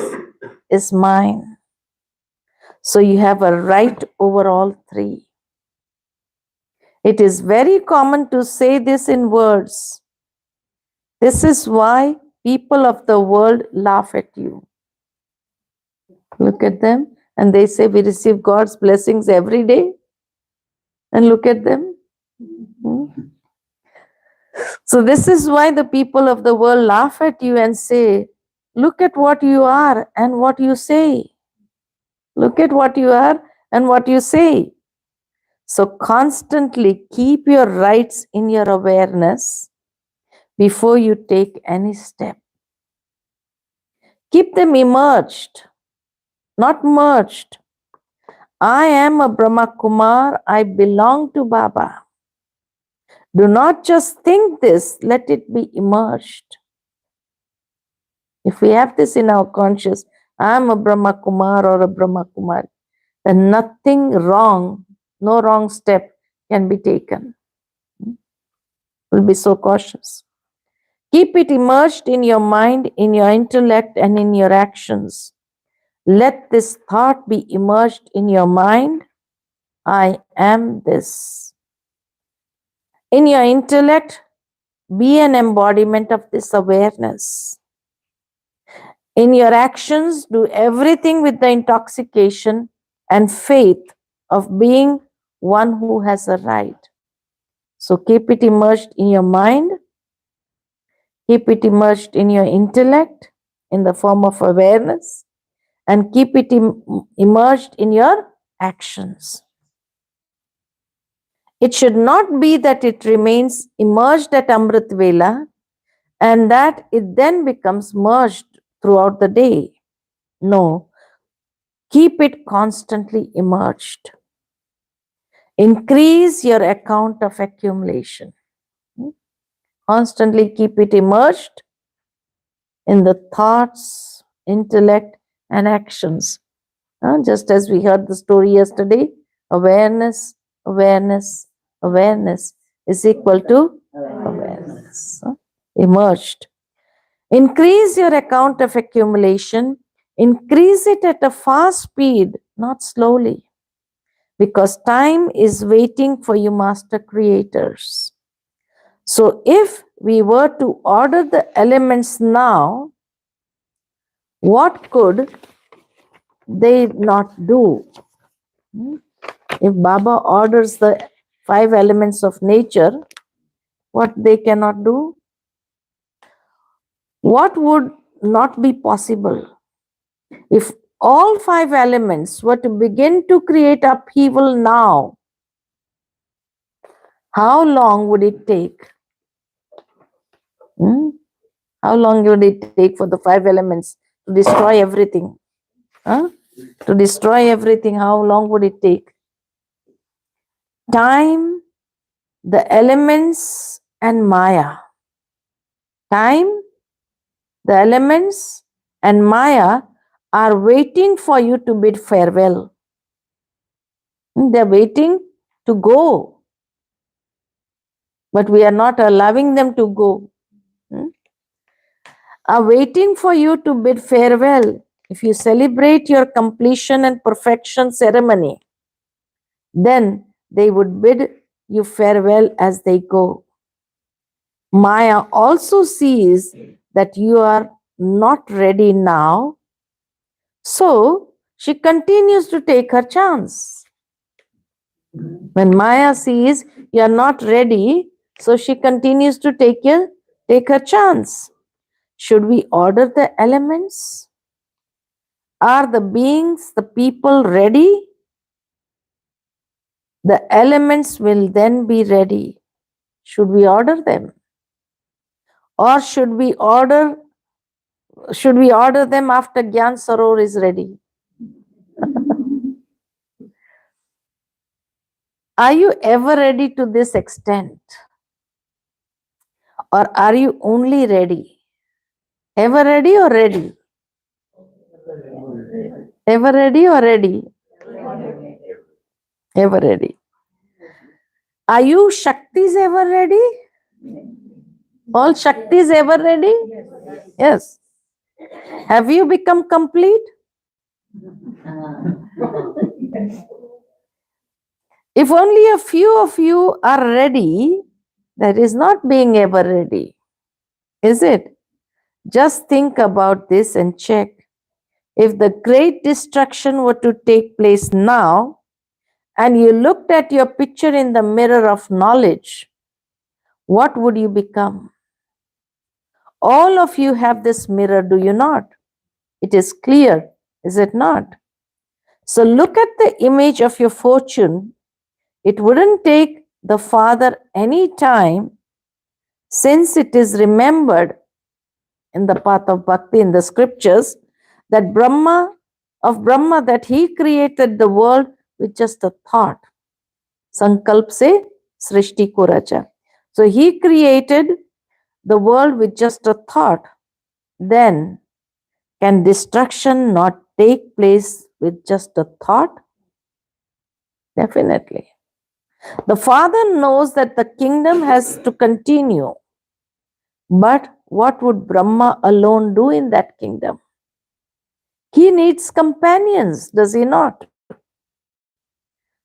is mine. So you have a right over all three. It is very common to say this in words. This is why people of the world laugh at you. Look at them and they say we receive God's blessings every day. And look at them. So this is why the people of the world laugh at you and say, look at what you are and what you say. Look at what you are and what you say. So constantly keep your rights in your awareness before you take any step. Keep them emerged, not merged. I am a Brahma Kumar, I belong to Baba. Do not just think this, let it be immersed. If we have this in our conscious, I am a Brahma Kumar or a Brahma Kumar, then nothing wrong, no wrong step can be taken. We'll be so cautious. Keep it immersed in your mind, in your intellect, and in your actions. Let this thought be immersed in your mind. I am this. In your intellect, be an embodiment of this awareness. In your actions, do everything with the intoxication and faith of being one who has a right. So keep it immersed in your mind, keep it immersed in your intellect in the form of awareness, and keep it immersed in your actions. It should not be that it remains immersed at Amrit Vela and that it then becomes merged throughout the day. No, keep it constantly immersed. Increase your account of accumulation. Constantly keep it immersed in the thoughts, intellect, and actions. Just as we heard the story yesterday, awareness, awareness, awareness is equal to awareness. Immersed. Increase your account of accumulation. Increase it at a fast speed, not slowly. Because time is waiting for you, master creators. So if we were to order the elements now, what could they not do? If Baba orders the 5 elements of nature, what they cannot do? What would not be possible? If all 5 elements were to begin to create upheaval now, how long would it take? How long would it take for the 5 elements to destroy everything? To destroy everything, how long would it take? Time, the elements, and Maya. Time, the elements, and Maya are waiting for you to bid farewell. They're waiting to go. But we are not allowing them to go. Are waiting for you to bid farewell. If you celebrate your completion and perfection ceremony, then they would bid you farewell as they go. Maya also sees that you are not ready now, so she continues to take her chance. When Maya sees you are not ready, so she continues to take her chance. Should we order the elements? Are the beings, the people ready? The elements will then be ready. Should we order them? Or should we order them after Gyan Saror is ready? Are you ever ready to this extent? Or are you only ready? Ever ready or ready? Ever ready or ready? Ever ready. Are you Shaktis ever ready? All Shaktis ever ready? Yes. Have you become complete? If only a few of you are ready, that is not being ever ready, is it? Just think about this and check. If the great destruction were to take place now, and you looked at your picture in the mirror of knowledge, what would you become? All of you have this mirror, do you not? It is clear, is it not? So look at the image of your fortune. It wouldn't take the Father any time, since it is remembered in the path of bhakti in the scriptures that Brahma that he created the world with just a thought. Sankalp se srishti ko racha. So he created the world with just a thought. Then can destruction not take place with just a thought? Definitely. The Father knows that the kingdom has to continue. But what would Brahma alone do in that kingdom? He needs companions, does he not?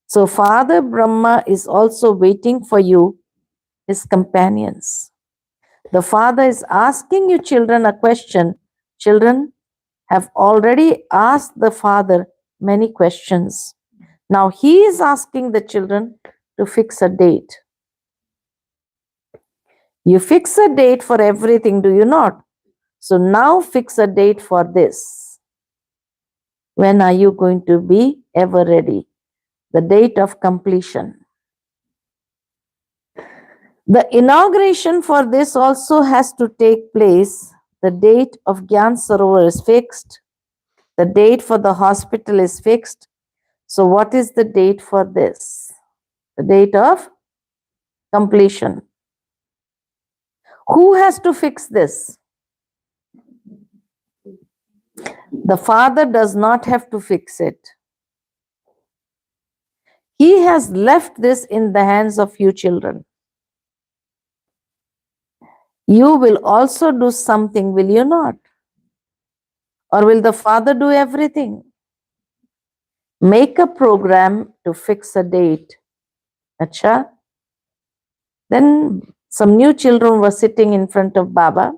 So Father Brahma is also waiting for you, his companions. The Father is asking you children a question. Children have already asked the Father many questions. Now he is asking the children to fix a date. You fix a date for everything, do you not? So now fix a date for this. When are you going to be ever ready? The date of completion. The inauguration for this also has to take place. The date of Gyan Sarovar is fixed. The date for the hospital is fixed. So what is the date for this? The date of completion. Who has to fix this? The Father does not have to fix it. He has left this in the hands of you children. You will also do something, will you not? Or will the Father do everything? Make a program to fix a date. Acha? Then some new children were sitting in front of Baba.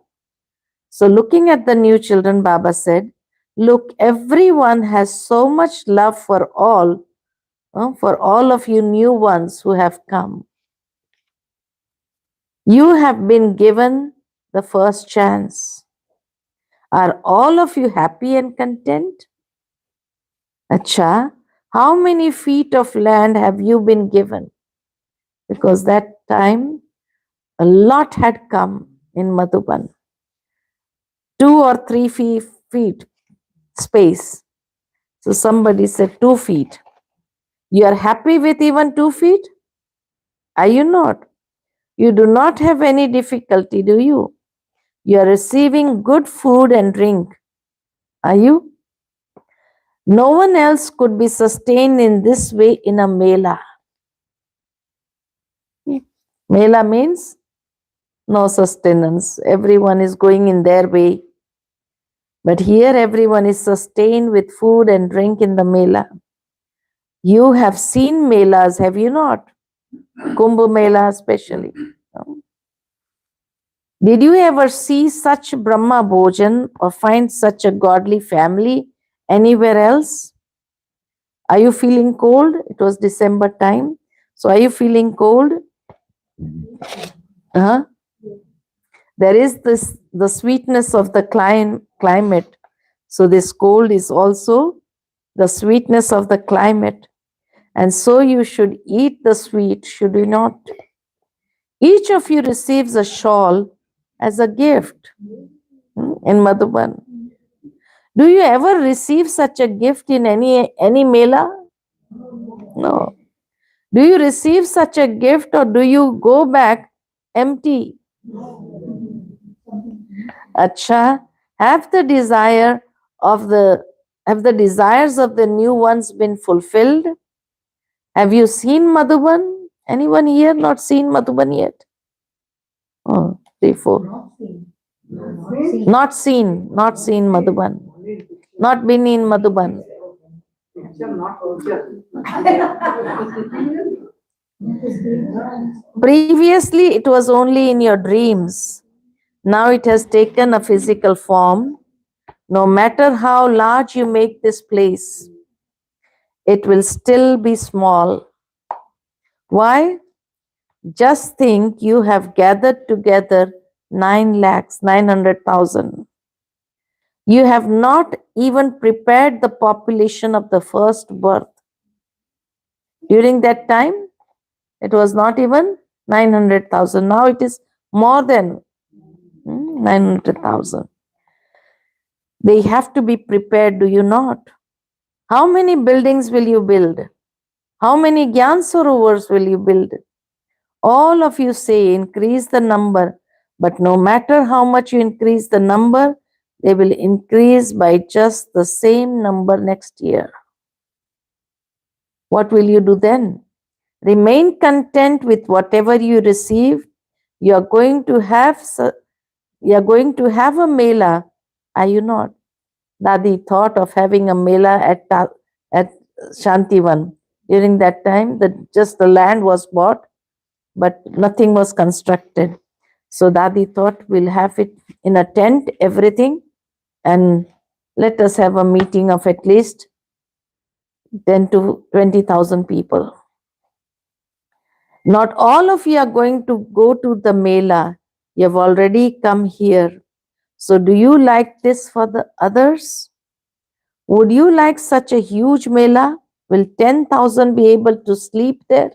So looking at the new children, Baba said, look, everyone has so much love for all of you new ones who have come. You have been given the first chance. Are all of you happy and content? Acha, how many feet of land have you been given? Because that time a lot had come in Madhuban. 2 or 3 feet space. So somebody said 2 feet. You are happy with even 2 feet? Are you not? You do not have any difficulty, do you? You are receiving good food and drink. Are you? No one else could be sustained in this way in a mela. Mela means no sustenance. Everyone is going in their way. But here everyone is sustained with food and drink in the mela. You have seen melas, have you not? Kumbh Mela especially. No? Did you ever see such Brahma Bhojan or find such a godly family anywhere else? Are you feeling cold? It was December time. So are you feeling cold? Huh? There is the sweetness of the climate. So this cold is also the sweetness of the climate. And so you should eat the sweet, should you not? Each of you receives a shawl as a gift in Madhuban. Do you ever receive such a gift in any mela? No. Do you receive such a gift or do you go back empty? Acha, have the desire of the have the desires of the new ones been fulfilled? Have you seen Madhuban? Anyone here not seen Madhuban yet? Oh, 3, 4. Not seen Madhuban. Not been in Madhuban. Previously, it was only in your dreams. Now it has taken a physical form. No matter how large you make this place, it will still be small. Why? Just think you have gathered together 9,900,000. You have not even prepared the population of the first birth. During that time, it was not even 900,000. Now it is more than 900,000. They have to be prepared, do you not? How many buildings will you build? How many Gyan Sarovars will you build? All of you say increase the number, but no matter how much you increase the number, they will increase by just the same number next year. What will you do then? Remain content with whatever you receive. You are going to have a mela, are you not? Dadi thought of having a mela at Shantivan. During that time, just the land was bought, but nothing was constructed. So Dadi thought we'll have it in a tent, everything, and let us have a meeting of at least 10 to 20,000 people. Not all of you are going to go to the Mela. You have already come here. So do you like this for the others? Would you like such a huge Mela? Will 10,000 be able to sleep there?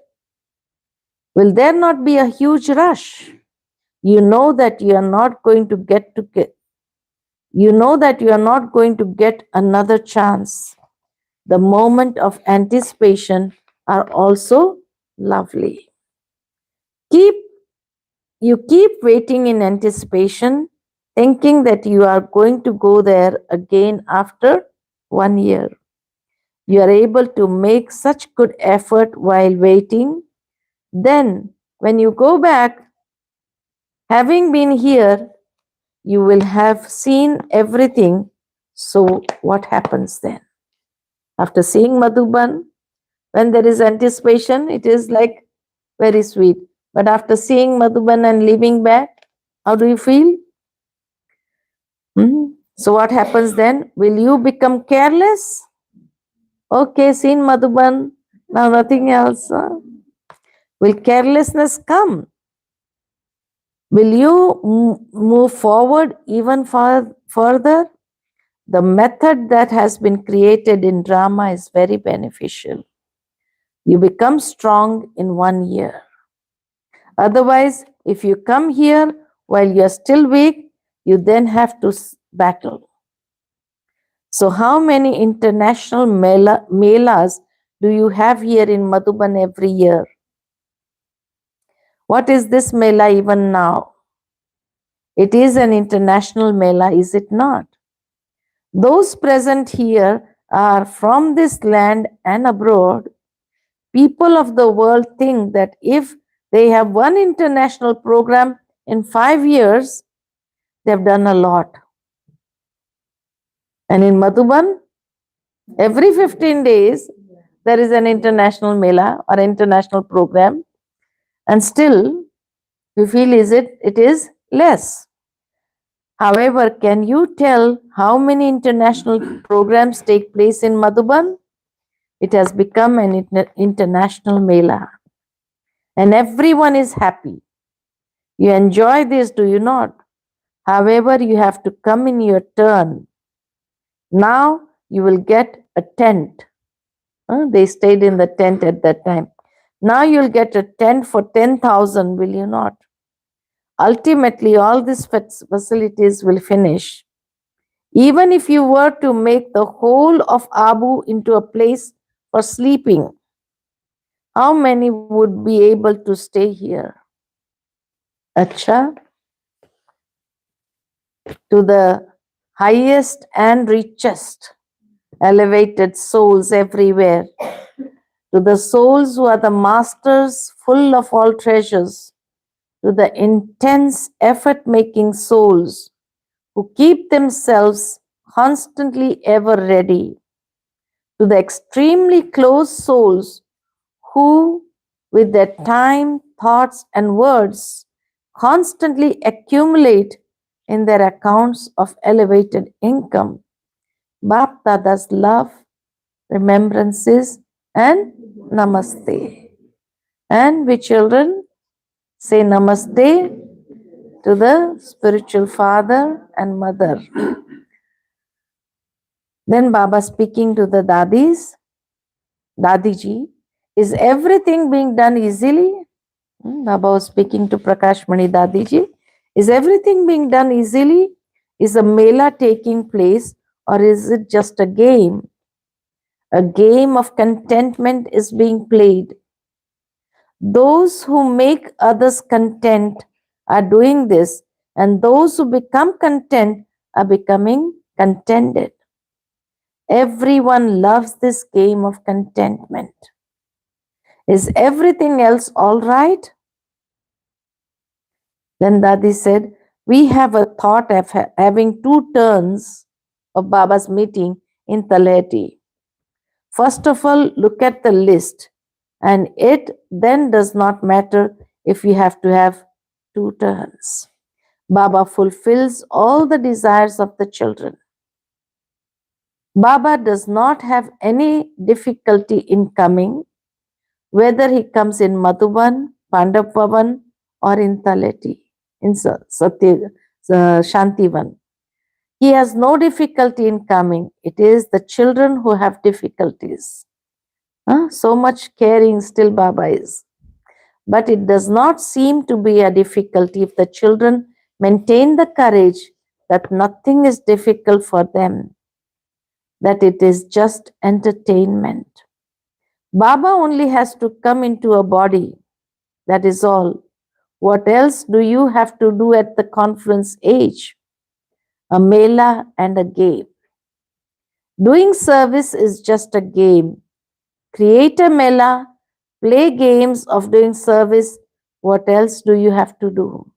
Will there not be a huge rush? You know that you are not going to get another chance. The moment of anticipation are also lovely. You keep waiting in anticipation, thinking that you are going to go there again after 1 year. You are able to make such good effort while waiting. Then, when you go back, having been here, you will have seen everything. So, what happens then? After seeing Madhuban, when there is anticipation, it is like very sweet. But after seeing Madhuban and leaving back, how do you feel? So what happens then? Will you become careless? Okay, seen Madhuban, now nothing else. Will carelessness come? Will you move forward even further? The method that has been created in drama is very beneficial. You become strong in 1 year. Otherwise, if you come here while you are still weak, you then have to battle. So how many international melas do you have here in Madhuban every year? What is this mela even now? It is an international mela, is it not? Those present here are from this land and abroad. People of the world think that if they have one international program in 5 years, they have done a lot. And in Madhuban, every 15 days, there is an international mela or international program. And still, you feel it is less. However, can you tell how many international programs take place in Madhuban? It has become an international mela. And everyone is happy. You enjoy this, do you not? However, you have to come in your turn. Now you will get a tent. They stayed in the tent at that time. Now you'll get a tent for 10,000, will you not? Ultimately, all these facilities will finish. Even if you were to make the whole of Abu into a place for sleeping, How many would be able to stay here? Acha, to the highest and richest elevated souls everywhere, to the souls who are the masters full of all treasures, to the intense effort-making souls who keep themselves constantly ever ready, to the extremely close souls who, with their time, thoughts, and words, constantly accumulate in their accounts of elevated income. Bap Dada's love, remembrances, and namaste. And we children say namaste to the spiritual father and mother. Then Baba speaking to the dadis, Dadiji, is everything being done easily? Baba was speaking to Prakash Mani Dadiji. Is everything being done easily? Is a mela taking place, or is it just a game? A game of contentment is being played. Those who make others content are doing this, and those who become content are becoming contented. Everyone loves this game of contentment. Is everything else all right? Then Dadi said, we have a thought of having two turns of Baba's meeting in Taleti. First of all, look at the list, and it then does not matter if you have to have two turns. Baba fulfills all the desires of the children. Baba does not have any difficulty in coming, whether he comes in Madhuban, Pandavavan, or in Taleti, in Shantivan. He has no difficulty in coming. It is the children who have difficulties. So much caring still Baba is. But it does not seem to be a difficulty if the children maintain the courage that nothing is difficult for them, that it is just entertainment. Baba only has to come into a body. That is all. What else do you have to do at the conference age? A mela and a game. Doing service is just a game. Create a mela, play games of doing service. What else do you have to do?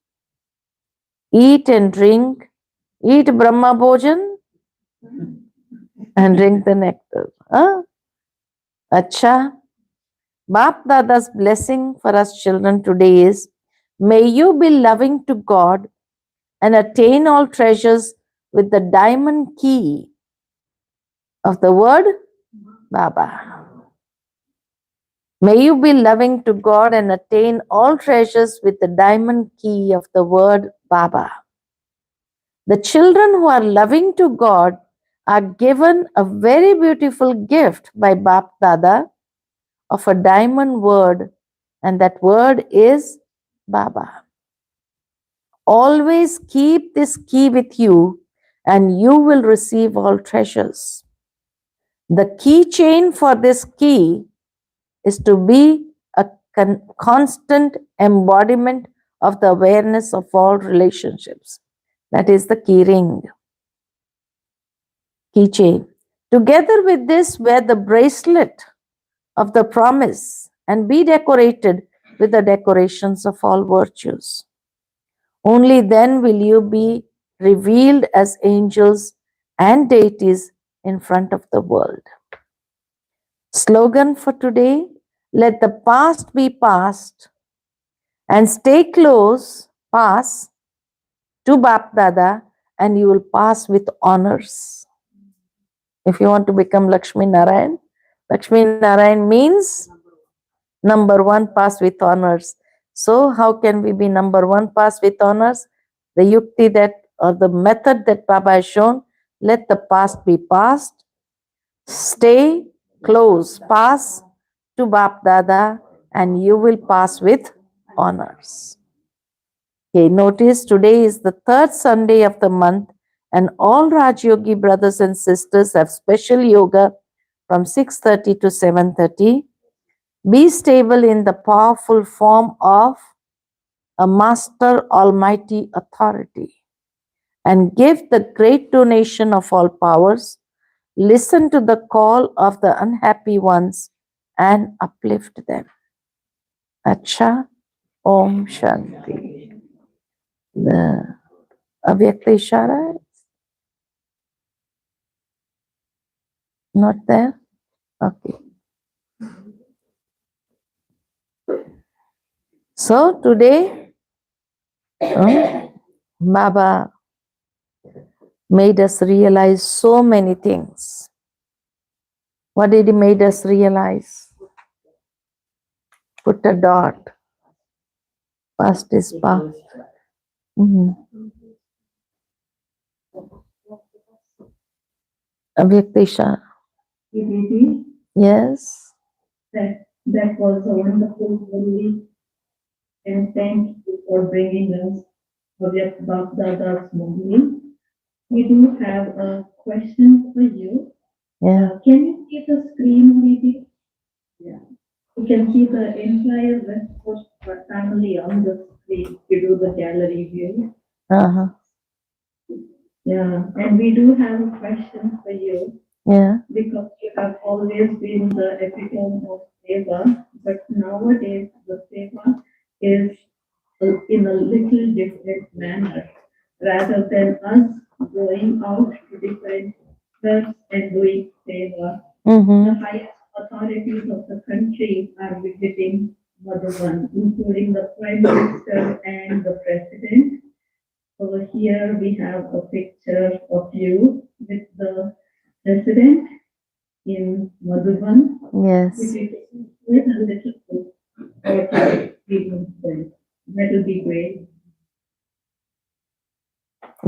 Eat and drink. Eat Brahma Bhojan and drink the nectar. Acha. Bap Dada's blessing for us children today is, may you be loving to God and attain all treasures with the diamond key of the word Baba. May you be loving to God and attain all treasures with the diamond key of the word Baba. The children who are loving to God are given a very beautiful gift by Bap Dada of a diamond word, and that word is Baba. Always keep this key with you and you will receive all treasures. The key chain for this key is to be a constant embodiment of the awareness of all relationships. That is the key ring, key chain. Together with this, wear the bracelet of the promise and be decorated with the decorations of all virtues. Only then will you be revealed as angels and deities in front of the world. Slogan for today, let the past be past and stay close, pass to Bap Dada, and you will pass with honors. If you want to become Lakshmi Narayan means number one, pass with honors. So how can we be number one, pass with honors? The yukti that, or the method that Baba has shown, let the past be past, stay close, pass to Bap Dada, and you will pass with honors. Okay, notice today is the third Sunday of the month, and all Rajyogi brothers and sisters have special yoga from 6:30 to 7:30. Be stable in the powerful form of a master almighty authority and give the great donation of all powers. Listen to the call of the unhappy ones and uplift them. Acha, Om Shanti. The Avyakta Ishara is not there? Okay. So today, Baba made us realize so many things. What did he made us realize? Put a dot. Past is past. Mhm. Avyakta Ishara. It Yes. that was a wonderful movie, and thank you for bringing us Bhagwat Dada's movie. We do have a question for you. Yeah. Can you see the screen, maybe? Yeah. You can see the entire West Coast family on the screen. You do the gallery view. Uh-huh. Yeah, and we do have a question for you Yeah. because you have always been the epitome of seva, but nowadays the seva is in a little different manner. Rather than us going out to different clubs and doing seva, the Mm-hmm. highest authorities of the country are visiting Madhuban, including the Prime Minister and the President. Over here we have a picture of you with the President in Madhuban, Yes. if you can with a little bit what your experience is. That will be great.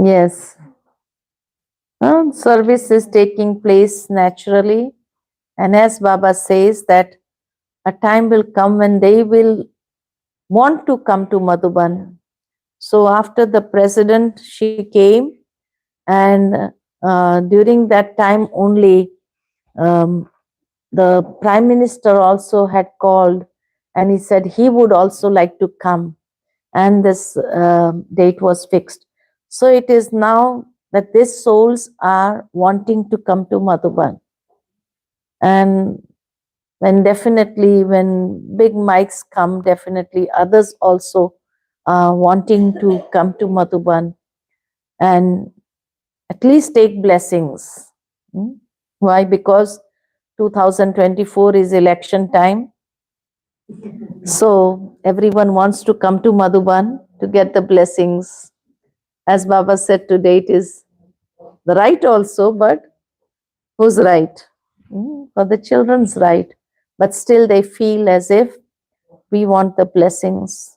Yes. Service is taking place naturally. And as Baba says that a time will come when they will want to come to Madhuban. So after the president, she came, and during that time only, um, the prime minister also had called, and he said he would also like to come, and this date was fixed. So it is now that these souls are wanting to come to Madhuban, and when big mics come, definitely others also wanting to come to Madhuban and at least take blessings. Why? Because 2024 is election time. So everyone wants to come to Madhuban to get the blessings. As Baba said today, it is the right also, but who's right? For the children's right. But still they feel as if we want the blessings.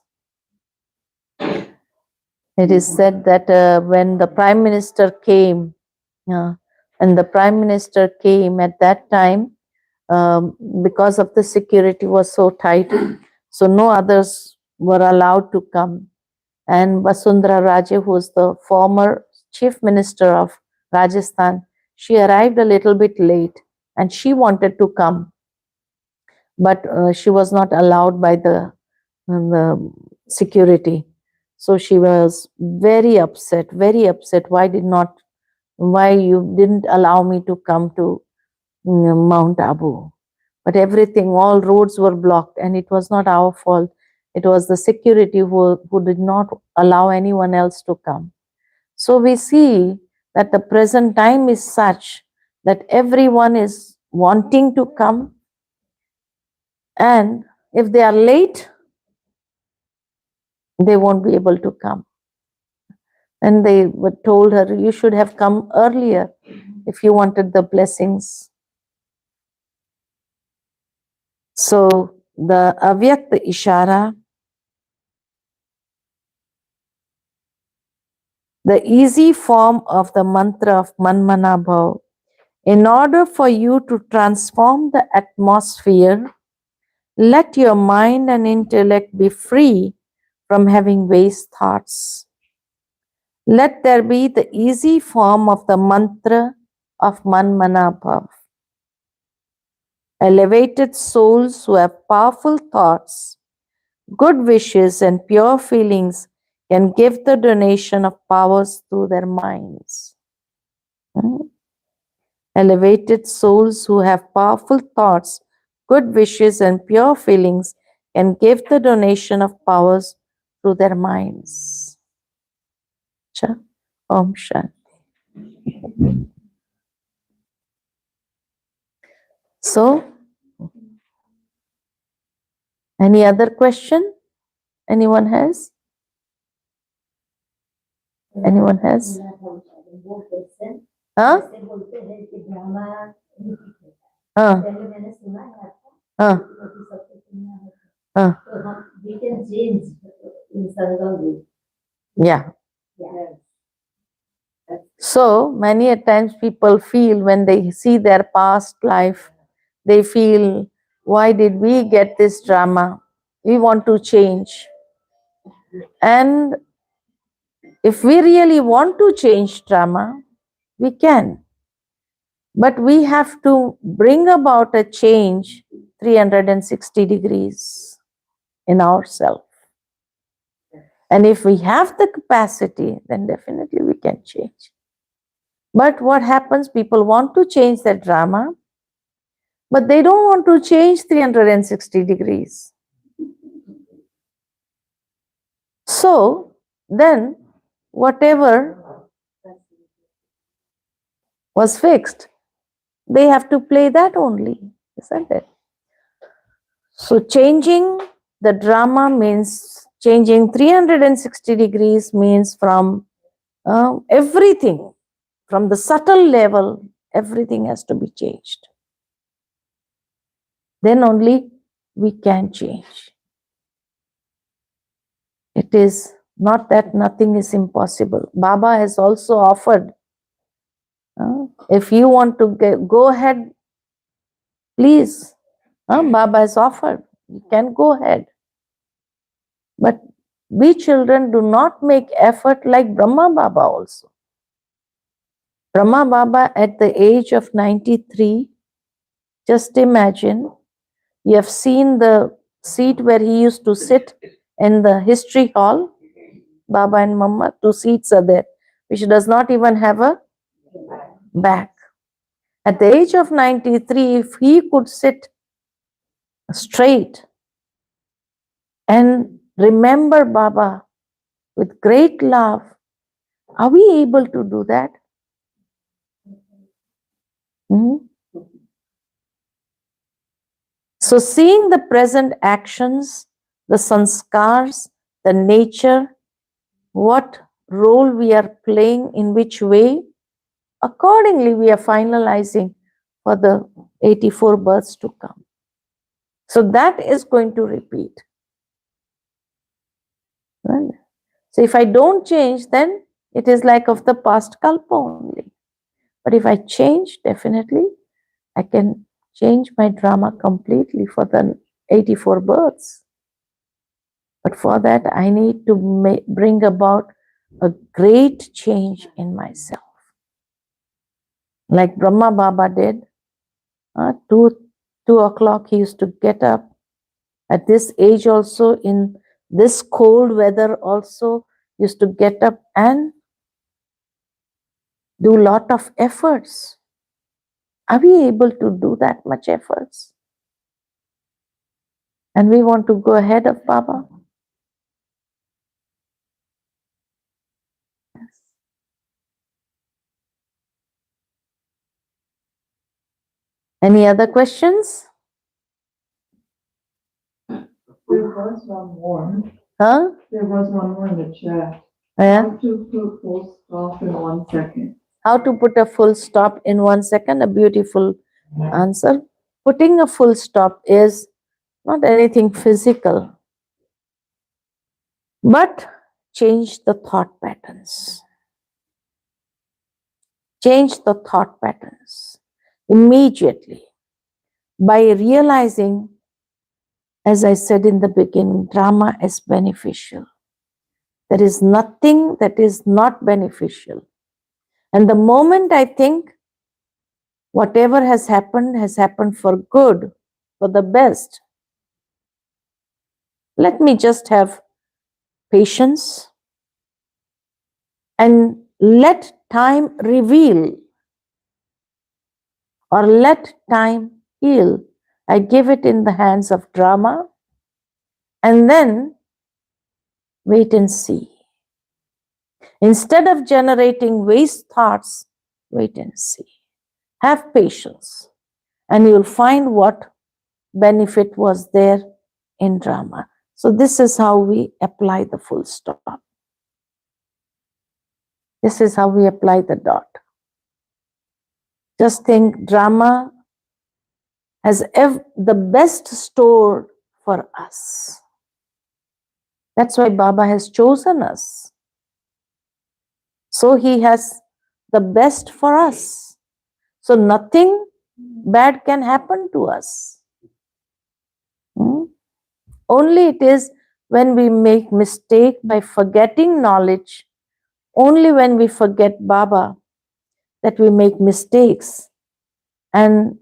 It is said that when the Prime Minister came, and the Prime Minister came at that time, because of the security was so tight, so no others were allowed to come. And Vasundhara Raje, who was the former Chief Minister of Rajasthan, she arrived a little bit late and she wanted to come, but she was not allowed by the security. So she was very upset, very upset. Why you didn't allow me to come to Mount Abu? But everything, all roads were blocked, and it was not our fault. It was the security who did not allow anyone else to come. So we see that the present time is such that everyone is wanting to come, and if they are late, they won't be able to come. And they were told her, you should have come earlier if you wanted the blessings. So the Avyakta Ishara, the easy form of the mantra of Manmana Bhav, in order for you to transform the atmosphere, let your mind and intellect be free from having waste thoughts. Let there be the easy form of the mantra of Manmana Bhav. Elevated souls who have powerful thoughts, good wishes, and pure feelings can give the donation of powers through their minds. Elevated souls who have powerful thoughts, good wishes, and pure feelings can give the donation of powers through their minds. Cha. Om Shanti. So, any other question? Anyone has? Anyone has? Huh? Huh. Huh. Huh. We can change in Sangam. Yeah. Yes. So many a times people feel when they see their past life, they feel, why did we get this drama? We want to change. And if we really want to change drama, we can. But we have to bring about a change 360 degrees in ourselves. And if we have the capacity, then definitely we can change. But what happens? People want to change their drama, but they don't want to change 360 degrees. So then, whatever was fixed, they have to play that only, isn't it? So changing the drama means changing 360 degrees means from everything, from the subtle level, everything has to be changed. Then only we can change. It is not that nothing is impossible. Baba has also offered, if you want to go ahead, please. Baba has offered, you can go ahead. But we children do not make effort like Brahma Baba also. Brahma Baba at the age of 93, just imagine, you have seen the seat where he used to sit in the history hall. Baba and Mama, 2 seats are there, which does not even have a back. At the age of 93, if he could sit straight and remember Baba with great love, are we able to do that? So seeing the present actions, the sanskars, the nature, what role we are playing, in which way, accordingly we are finalizing for the 84 births to come. So that is going to repeat. Right? So if I don't change, then it is like of the past kalpa only. But if I change, definitely I can change my drama completely for the 84 births. But for that, I need to bring about a great change in myself. Like Brahma Baba did. 2 o'clock he used to get up. At this age also, in this cold weather also, used to get up and do lot of efforts. Are we able to do that much efforts? And we want to go ahead of Baba? Yes. Any other questions? There was one more. Huh? There was one more in the chat. Yeah. How to put full stop in 1 second. How to put a full stop in 1 second? A beautiful answer. Putting a full stop is not anything physical, but change the thought patterns. Change the thought patterns immediately by realizing, as I said in the beginning, drama is beneficial. There is nothing that is not beneficial. And the moment I think Whatever has happened for good, for the best. Let me just have patience and let time reveal or let time heal. I give it in the hands of drama and then wait and see. Instead of generating waste thoughts, wait and see. Have patience and you'll find what benefit was there in drama. So this is how we apply the full stop. This is how we apply the dot. Just think drama has the best store for us. That's why Baba has chosen us. So he has the best for us. So nothing bad can happen to us. Only it is when we make mistake by forgetting knowledge, only when we forget Baba that we make mistakes. And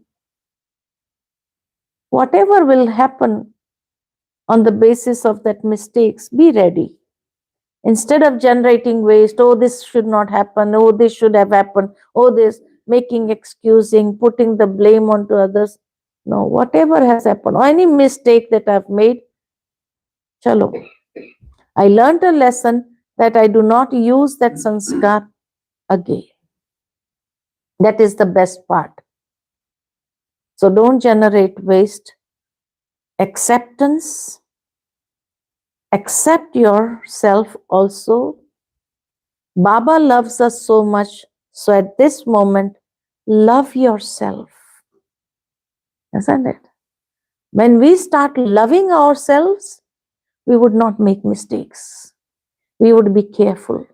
whatever will happen on the basis of that mistakes, be ready. Instead of generating waste, oh, this should not happen, oh, this should have happened, oh, this, making excusing, putting the blame onto others. No, whatever has happened, or any mistake that I've made, chalo. I learned a lesson that I do not use that sanskar again. That is the best part. So don't generate waste. Acceptance. Accept yourself also. Baba loves us so much. So at this moment, love yourself. Isn't it? When we start loving ourselves, we would not make mistakes. We would be careful.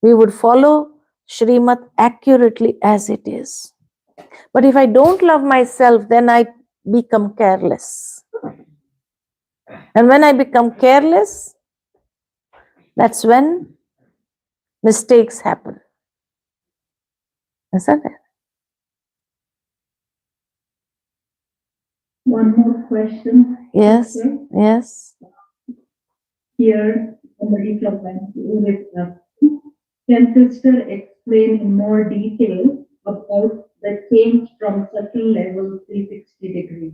We would follow Shrimat accurately as it is. But if I don't love myself, then I become careless. And when I become careless, that's when mistakes happen. Isn't it? One more question. Yes, Okay. yes. Here, somebody from Vancouver. Can sister explain in more detail about the change from subtle level 360 degrees?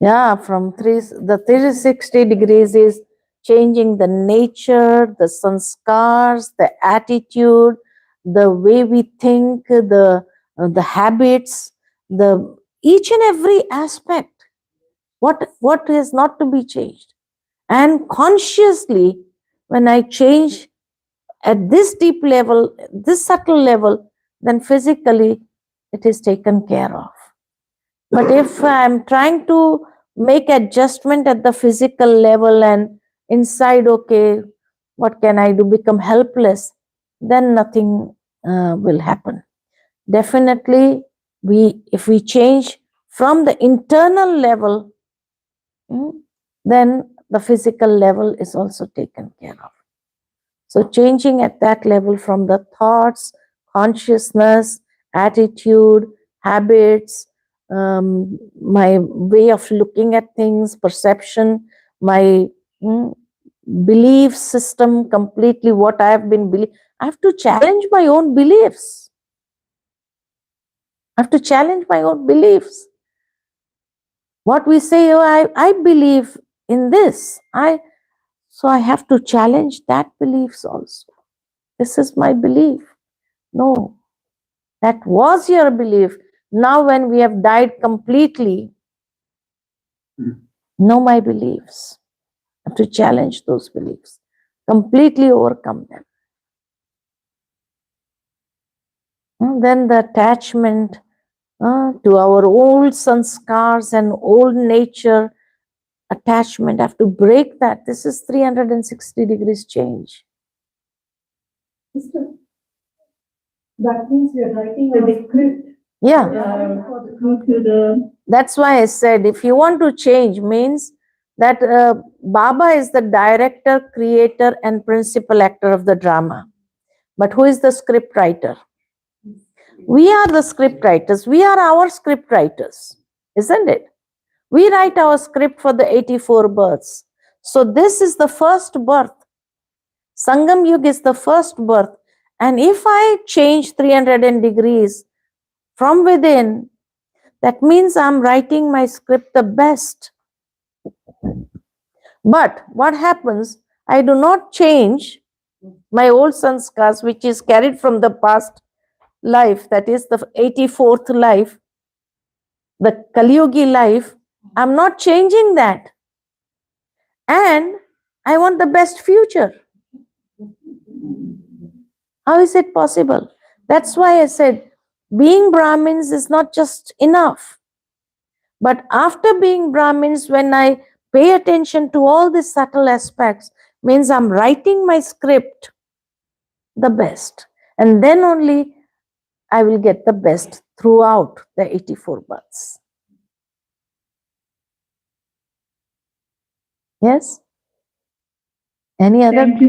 Yeah, the 360 degrees is changing the nature, the sanskars, the attitude, the way we think, the habits, the each and every aspect. What is not to be changed? And consciously, when I change at this deep level, this subtle level, then physically it is taken care of. But if I'm trying to make adjustment at the physical level and inside, okay, what can I do? Become helpless, then nothing will happen. Definitely, if we change from the internal level, then the physical level is also taken care of. So changing at that level from the thoughts, consciousness, attitude, habits, my way of looking at things, perception, my belief system, completely what I have been believing. I have to challenge my own beliefs. I have to challenge my own beliefs. What we say, oh, I believe in this. So I have to challenge that beliefs also. This is my belief. No, that was your belief. Now when we have died completely, know my beliefs. I have to challenge those beliefs. Completely overcome them. And then the attachment to our old sanskars and old nature, attachment, I have to break that. This is 360 degrees change. Sister, that means we are writing a script. Yeah. To the That's why I said, if you want to change, means that Baba is the director, creator, and principal actor of the drama. But who is the script writer? We are the script writers. We are our script writers, isn't it? We write our script for the 84 births. So this is the first birth. Sangam Yuga is the first birth. And if I change 300 degrees from within, that means I'm writing my script the best. But what happens? I do not change my old sanskars, which is carried from the past life, that is the 84th life, the Kaliyugi life. I'm not changing that. And I want the best future. How is it possible? That's why I said being Brahmins is not just enough. But after being Brahmins, when I pay attention to all these subtle aspects, means I'm writing my script the best. And then only I will get the best throughout the 84 births. Yes? Any other? Thank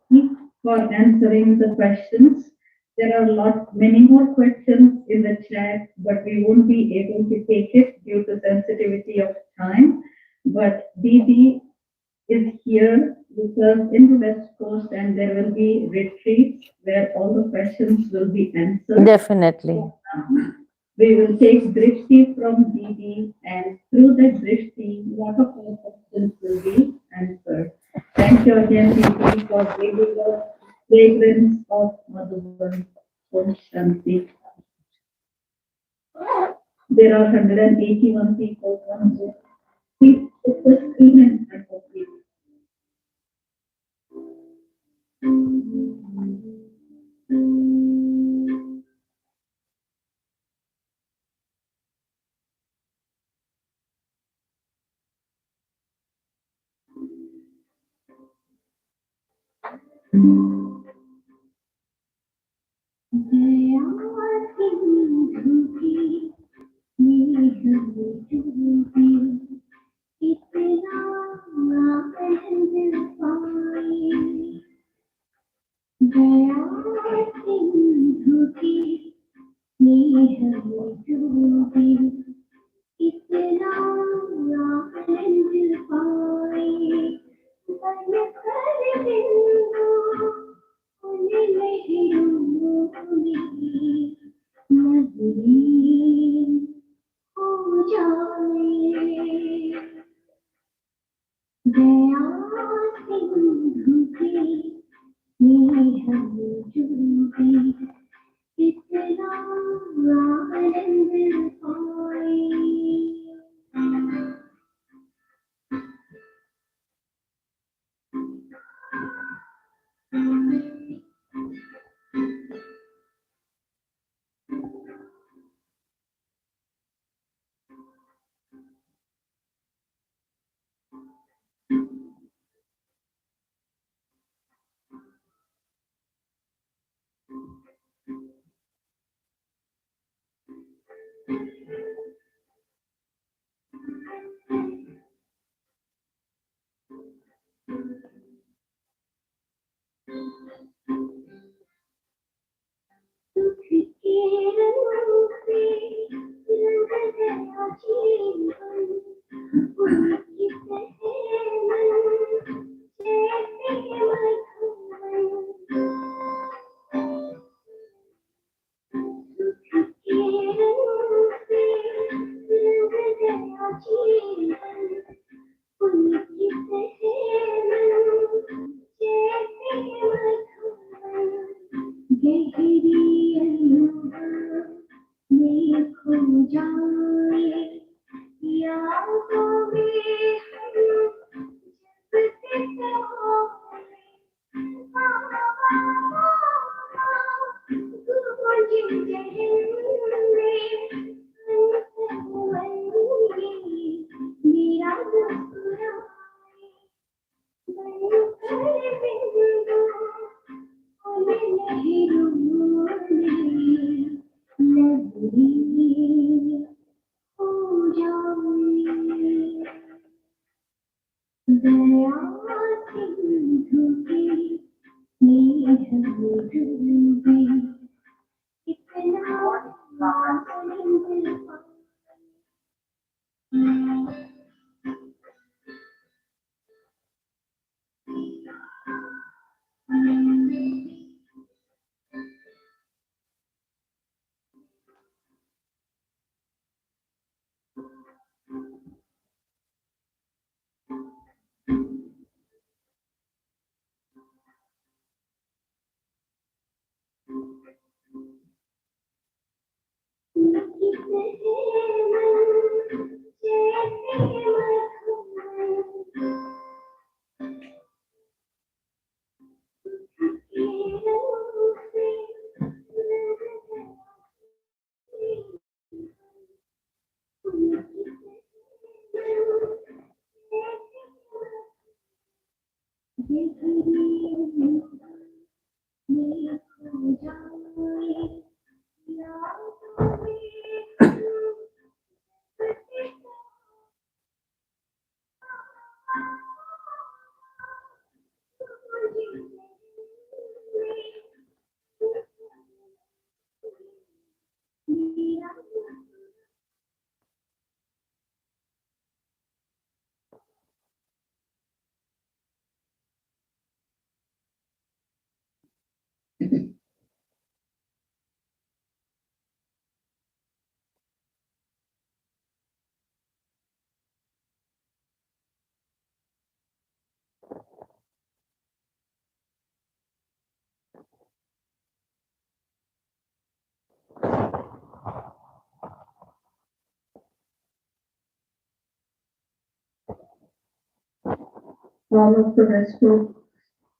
you for answering the questions. There are many more questions in the chat, but we won't be able to take it due to sensitivity of time. But Didi is here with us in the West Coast, and there will be retreats where all the questions will be answered. Definitely. We will take drishti from Didi, and through that drishti, lot of our questions will be answered. Thank you again, Didi, for giving us fragrance of Madhuban. Om Shanti. There are 181 people on this. Please put the screen in front of you. All of the rest of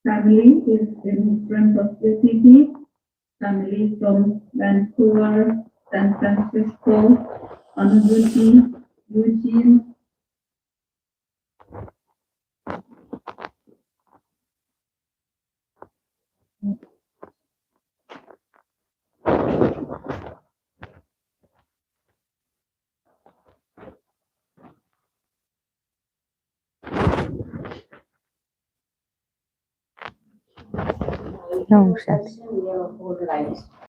family is in front of the TV. Family from Vancouver, San Francisco, Honolulu, Eugene. No, Shanti. We have a whole life.